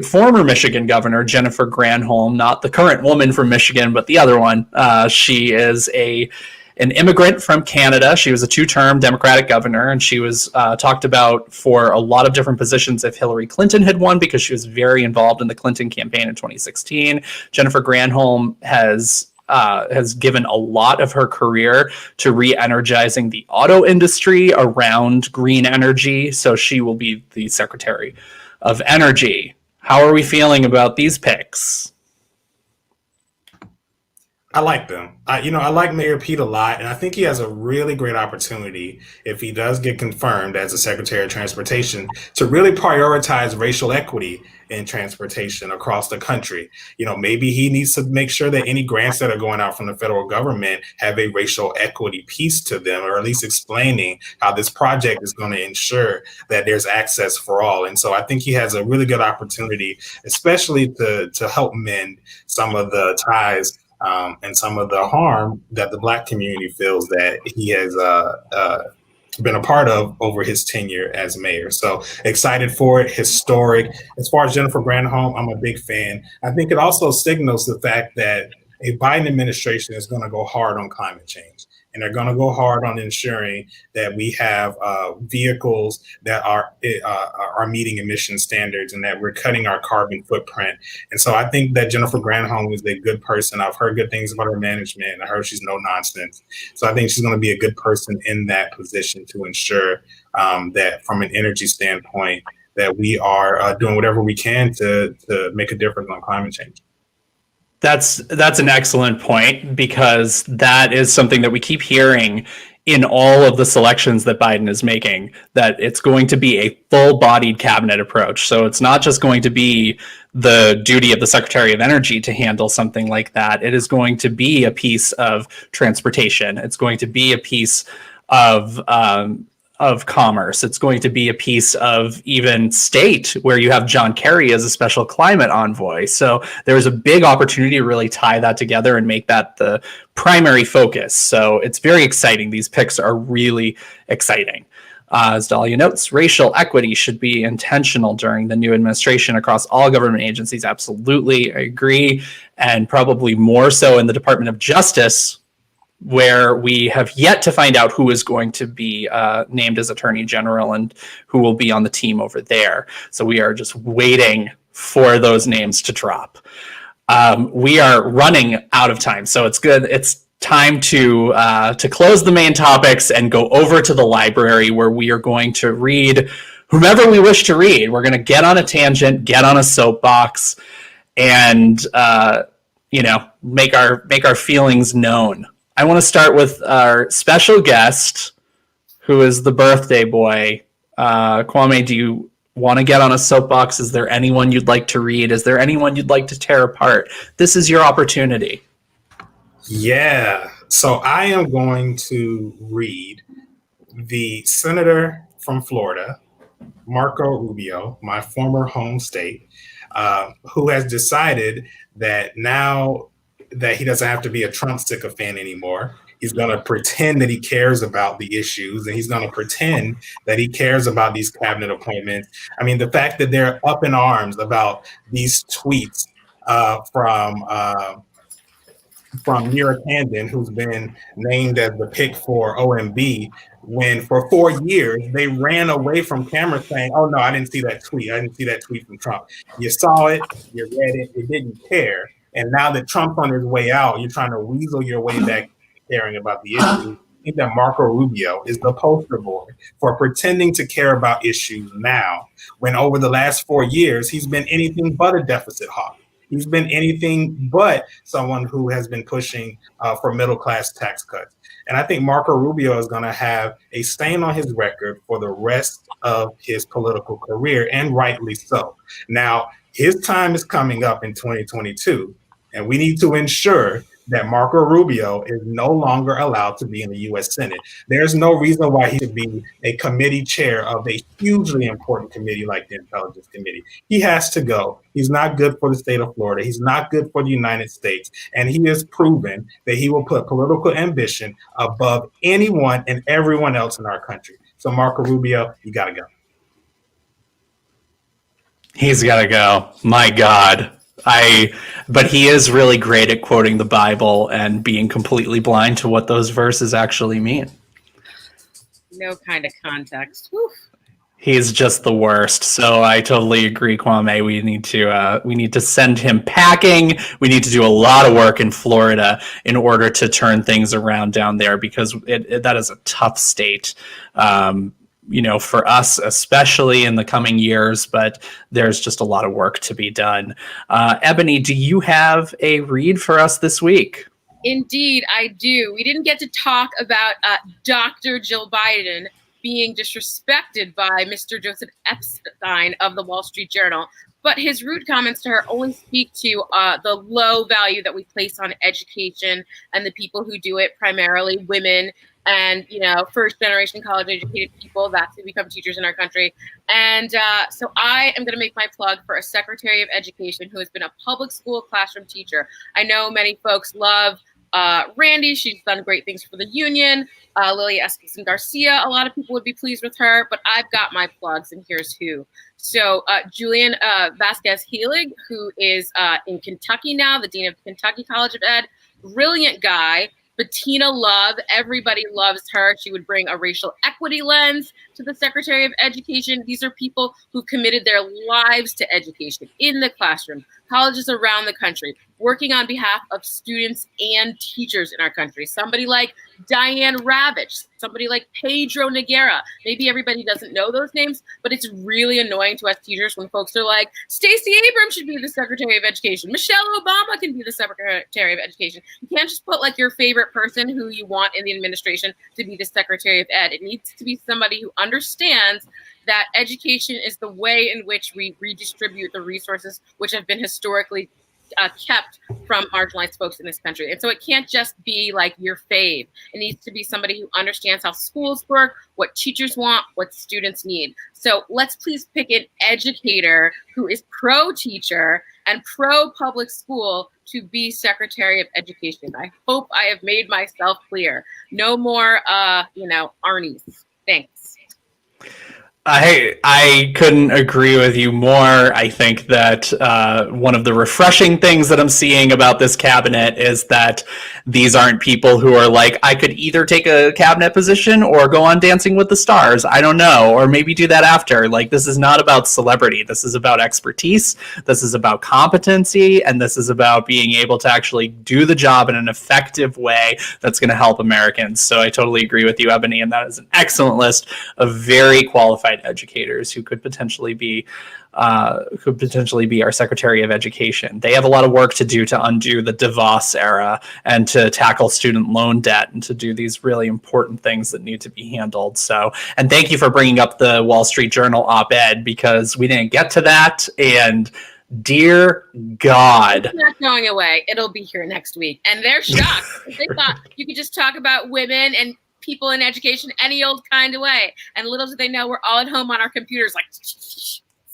former Michigan Governor Jennifer Granholm, not the current woman from Michigan, but the other one. She is an immigrant from Canada. She was a two-term Democratic governor, and she was talked about for a lot of different positions if Hillary Clinton had won, because she was very involved in the Clinton campaign in 2016. Jennifer Granholm has given a lot of her career to re-energizing the auto industry around green energy, so she will be the Secretary of Energy. How are we feeling about these picks? I like them. I like Mayor Pete a lot, and I think he has a really great opportunity, if he does get confirmed as a Secretary of Transportation, to really prioritize racial equity in transportation across the country. Maybe he needs to make sure that any grants that are going out from the federal government have a racial equity piece to them, or at least explaining how this project is going to ensure that there's access for all. And so I think he has a really good opportunity, especially to help mend some of the ties and some of the harm that the Black community feels that he has been a part of over his tenure as mayor. So excited for it, historic. As far as Jennifer Granholm, I'm a big fan. I think it also signals the fact that a Biden administration is going to go hard on climate change. And they're going to go hard on ensuring that we have vehicles that are meeting emission standards and that we're cutting our carbon footprint. And so I think that Jennifer Granholm is a good person. I've heard good things about her management, and I heard she's no nonsense. So I think she's going to be a good person in that position to ensure that from an energy standpoint, that we are doing whatever we can to make a difference on climate change. That's an excellent point, because that is something that we keep hearing in all of the selections that Biden is making, that it's going to be a full-bodied cabinet approach. So it's not just going to be the duty of the Secretary of Energy to handle something like that. It is going to be a piece of transportation. It's going to be a piece of of commerce. It's going to be a piece of even state, where you have John Kerry as a special climate envoy. So there's a big opportunity to really tie that together and make that the primary focus. So it's very exciting. These picks are really exciting. As Dahlia notes, racial equity should be intentional during the new administration across all government agencies. Absolutely, I agree. And probably more so in the Department of Justice, where we have yet to find out who is going to be named as Attorney General and who will be on the team over there. So we are just waiting for those names to drop. We are running out of time, so it's good. It's time to close the main topics and go over to the library, where we are going to read whomever we wish to read. We're going to get on a tangent, get on a soapbox, and make our feelings known. I want to start with our special guest, who is the birthday boy. Kwame, do you want to get on a soapbox? Is there anyone you'd like to read? Is there anyone you'd like to tear apart? This is your opportunity. Yeah. So I am going to read the senator from Florida, Marco Rubio, my former home state, who has decided that now that he doesn't have to be a Trump sycophant anymore. He's going to pretend that he cares about the issues, and he's going to pretend that he cares about these cabinet appointments. I mean, the fact that they're up in arms about these tweets from Neera Tanden, who's been named as the pick for OMB, when for 4 years they ran away from cameras saying, "Oh no, I didn't see that tweet. I didn't see that tweet from Trump." You saw it, you read it, you didn't care. And now that Trump's on his way out, you're trying to weasel your way back caring about the issue. I think that Marco Rubio is the poster boy for pretending to care about issues now, when over the last 4 years, he's been anything but a deficit hawk. He's been anything but someone who has been pushing for middle-class tax cuts. And I think Marco Rubio is going to have a stain on his record for the rest of his political career, and rightly so. Now, his time is coming up in 2022, and we need to ensure that Marco Rubio is no longer allowed to be in the U.S. Senate. There's no reason why he should be a committee chair of a hugely important committee like the Intelligence Committee. He has to go. He's not good for the state of Florida. He's not good for the United States. And he has proven that he will put political ambition above anyone and everyone else in our country. So Marco Rubio, you got to go. He's got to go. My God. But he is really great at quoting the Bible and being completely blind to what those verses actually mean. No kind of context. Whew. He's just the worst. So I totally agree, Kwame. We need to send him packing. We need to do a lot of work in Florida in order to turn things around down there, because that is a tough state. For us, especially in the coming years, but there's just a lot of work to be done. Ebony, do you have a read for us this week? Indeed, I do. We didn't get to talk about Dr. Jill Biden being disrespected by Mr. Joseph Epstein of the Wall Street Journal, but his rude comments to her only speak to the low value that we place on education and the people who do it, primarily women and, first generation college educated people that to become teachers in our country. And so I am going to make my plug for a Secretary of Education who has been a public school classroom teacher. I know many folks love Randy. She's done great things for the union. Lily Eskeson Garcia, a lot of people would be pleased with her, but I've got my plugs, and here's who. So Julian Vasquez Healig, who is in Kentucky now, the dean of Kentucky College of Ed, brilliant guy. Bettina Love, everybody loves her. She would bring a racial equity lens to the Secretary of Education. These are people who committed their lives to education in the classroom, colleges around the country, working on behalf of students and teachers in our country. Somebody like Diane Ravitch, somebody like Pedro Noguera. Maybe everybody doesn't know those names, but it's really annoying to us teachers when folks are like, Stacey Abrams should be the Secretary of Education. Michelle Obama can be the Secretary of Education. You can't just put like your favorite person who you want in the administration to be the Secretary of Ed. It needs to be somebody who understands that education is the way in which we redistribute the resources which have been historically kept from marginalized folks in this country. And so it can't just be like your fave. It needs to be somebody who understands how schools work, what teachers want, what students need. So let's please pick an educator who is pro-teacher and pro-public school to be Secretary of Education. I hope I have made myself clear. No more, Arnie's. Thanks. I couldn't agree with you more. I think that one of the refreshing things that I'm seeing about this cabinet is that these aren't people who are like, I could either take a cabinet position or go on Dancing with the Stars. I don't know. Or maybe do that after. Like, this is not about celebrity. This is about expertise. This is about competency. And this is about being able to actually do the job in an effective way that's going to help Americans. So I totally agree with you, Ebony. And that is an excellent list of very qualified educators who could potentially be our Secretary of Education. They have a lot of work to do to undo the DeVos era and to tackle student loan debt and to do these really important things that need to be handled. So, and thank you for bringing up the Wall Street Journal op-ed, because we didn't get to that. And dear God, it's not going away. It'll be here next week. And they're shocked. They thought you could just talk about women and people in education any old kind of way. And little do they know, we're all at home on our computers like...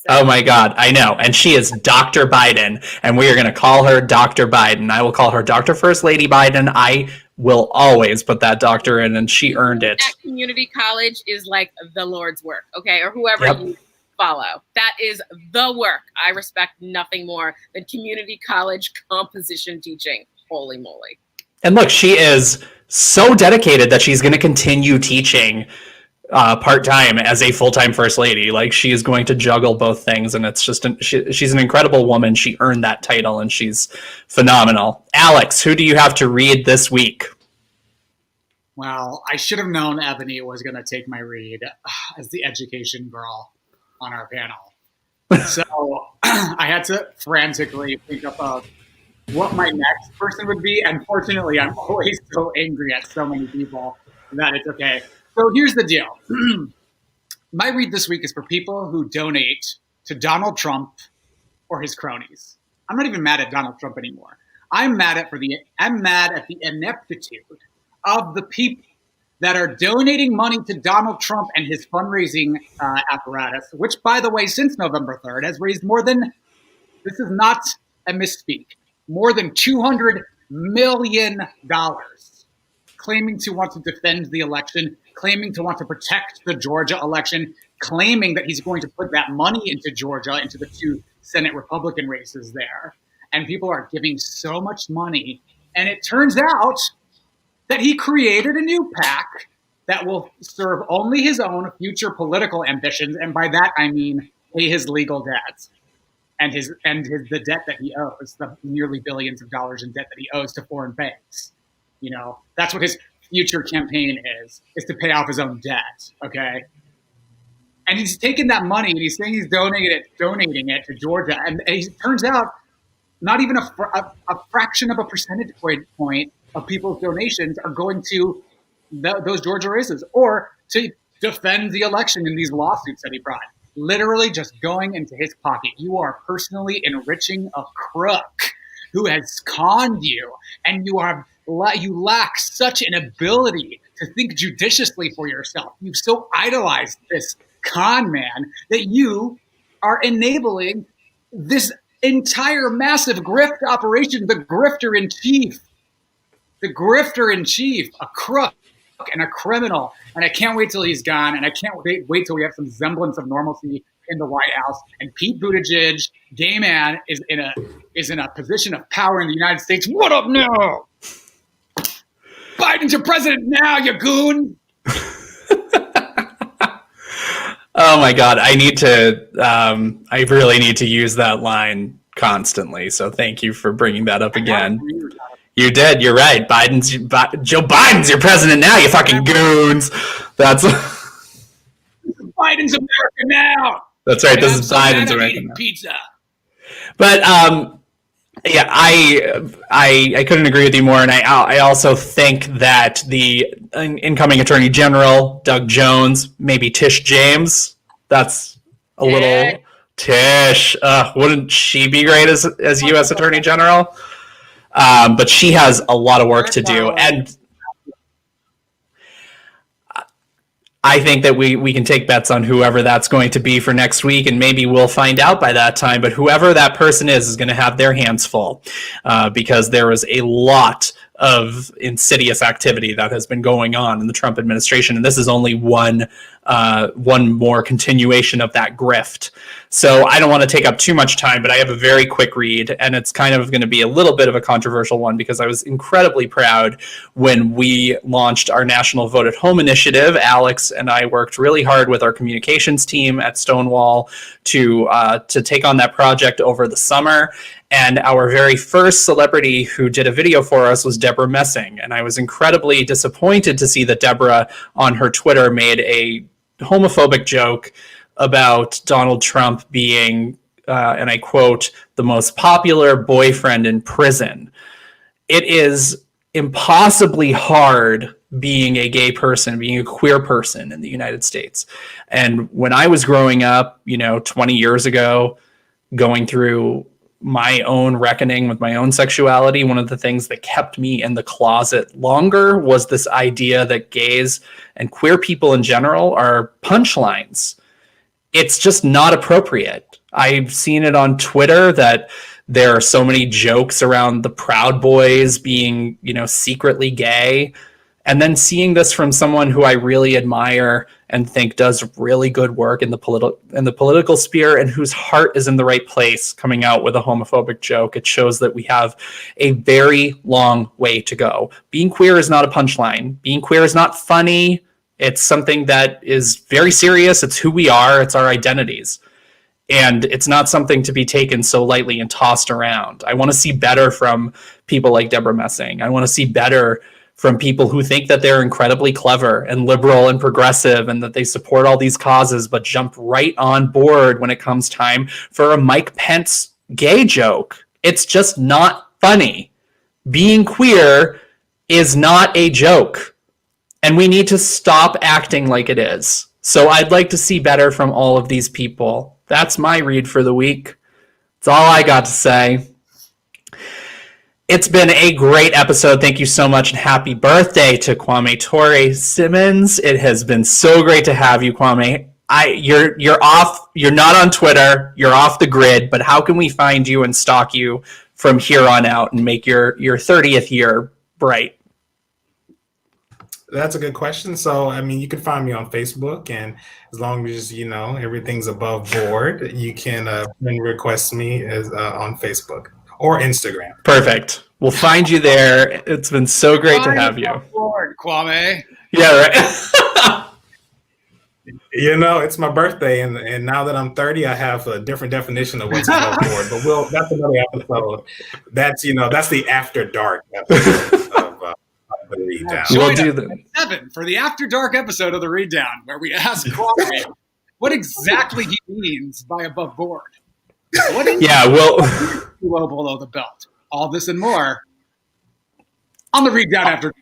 Oh my God, I know. And she is Dr. Biden, and we are going to call her Dr. Biden. I will call her Dr. First Lady Biden. I will always put that doctor in, and she earned it. At community college is like the Lord's work, okay? Or whoever you follow. That is the work. I respect nothing more than community college composition teaching. Holy moly. And look, she is so dedicated that she's going to continue teaching part-time as a full-time first lady. Like, she is going to juggle both things, and it's just she's an incredible woman. She earned that title, and she's phenomenal. Alex, who do you have to read this week? Well, I should have known Ebony was going to take my read as the education girl on our panel. So I had to frantically think of what my next person would be. Unfortunately, I'm always so angry at so many people that it's okay. So here's the deal. My read this week is for people who donate to Donald Trump or his cronies. I'm not even mad at Donald Trump anymore. I'm mad at the ineptitude of the people that are donating money to Donald Trump and his fundraising apparatus, which, by the way, since November 3rd has raised more than, this is not a misspeak, more than $200 million, claiming to want to defend the election, claiming to want to protect the Georgia election, claiming that he's going to put that money into Georgia, into the 2 Senate Republican races there. And people are giving so much money. And it turns out that he created a new PAC that will serve only his own future political ambitions. And by that, I mean pay his legal debts and the debt that he owes, the nearly billions of dollars in debt that he owes to foreign banks. You know, that's what his future campaign is to pay off his own debt, okay? And he's taken that money and he's saying he's donating it to Georgia. And it turns out not even a fraction of a percentage point of people's donations are going to those Georgia races or to defend the election in these lawsuits that he brought. Literally just going into his pocket. You are personally enriching a crook who has conned you, and you lack such an ability to think judiciously for yourself. You've so idolized this con man that you are enabling this entire massive grift operation, the grifter in chief, a crook and a criminal. And I can't wait till he's gone. And I can't wait till we have some semblance of normalcy in the White House. And Pete Buttigieg, gay man, is in a position of power in the United States. What up now? Biden's your president now, you goon. Oh my God, I really need to use that line constantly. So thank you for bringing that up again. You did. You're right. Joe Biden's your president now, you fucking goons. That's Biden's America now. That's right. This is Biden's America now. Pizza. But yeah, I couldn't agree with you more, and I also think that the incoming Attorney General Doug Jones, maybe Tish James, that's a little Tish, wouldn't she be great as U.S. Attorney General? But she has a lot of work to do, and I think that we can take bets on whoever that's going to be for next week, and maybe we'll find out by that time. But whoever that person is going to have their hands full, because there is a lot of insidious activity that has been going on in the Trump administration, and this is only one more continuation of that grift. So I don't want to take up too much time, but I have a very quick read, and it's kind of going to be a little bit of a controversial one because I was incredibly proud when we launched our National Vote at Home initiative. Alex and I worked really hard with our communications team at Stonewall to take on that project over the summer. And our very first celebrity who did a video for us was Deborah Messing. And I was incredibly disappointed to see that Deborah on her Twitter made a homophobic joke about Donald Trump being, and I quote, the most popular boyfriend in prison. It is impossibly hard being a gay person, being a queer person in the United States. And when I was growing up, 20 years ago, going through my own reckoning with my own sexuality, one of the things that kept me in the closet longer was this idea that gays and queer people in general are punchlines. It's just not appropriate. I've seen it on Twitter that there are so many jokes around the Proud Boys being, secretly gay. And then seeing this from someone who I really admire and think does really good work in the political sphere and whose heart is in the right place, coming out with a homophobic joke, it shows that we have a very long way to go. Being queer is not a punchline. Being queer is not funny. It's something that is very serious. It's who we are. It's our identities. And it's not something to be taken so lightly and tossed around. I want to see better from people like Deborah Messing. I want to see better from people who think that they're incredibly clever and liberal and progressive and that they support all these causes, but jump right on board when it comes time for a Mike Pence gay joke. It's just not funny. Being queer is not a joke. And we need to stop acting like it is. So I'd like to see better from all of these people. That's my read for the week. That's all I got to say. It's been a great episode. Thank you so much, and happy birthday to Kwame Torre Simmons. It has been so great to have you, Kwame. You're off. You're not on Twitter. You're off the grid. But how can we find you and stalk you from here on out and make your 30th year bright? That's a good question. So, you can find me on Facebook, and as long as, everything's above board, you can friend request me as on Facebook or Instagram. Perfect. We'll find you there. It's been so great to have you. Board, Kwame. Yeah, right. It's my birthday, and now that I'm 30, I have a different definition of what's above board. But that's another episode. That's the after dark episode of the Read Down. We'll do that. 7 for the after dark episode of the Read Down, where we ask Kwame what exactly he means by above board. What is below the belt? All this and more on the Read Down After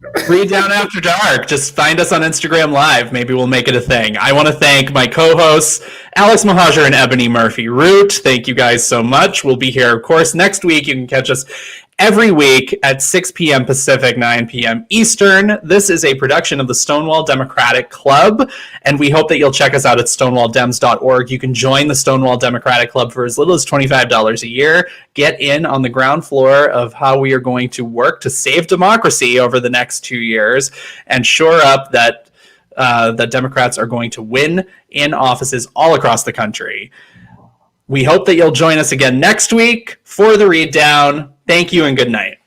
Dark. Read Down After Dark. Just find us on Instagram Live. Maybe we'll make it a thing. I want to thank my co-hosts, Alex Mahajer and Ebony Murphy-Root. Thank you guys so much. We'll be here, of course, next week. You can catch us every week at 6 p.m. Pacific, 9 p.m. Eastern. This is a production of the Stonewall Democratic Club, and we hope that you'll check us out at stonewalldems.org. You can join the Stonewall Democratic Club for as little as $25 a year. Get in on the ground floor of how we are going to work to save democracy over the next 2 years and shore up that Democrats are going to win in offices all across the country. We hope that you'll join us again next week for the Read Down. Thank you and good night.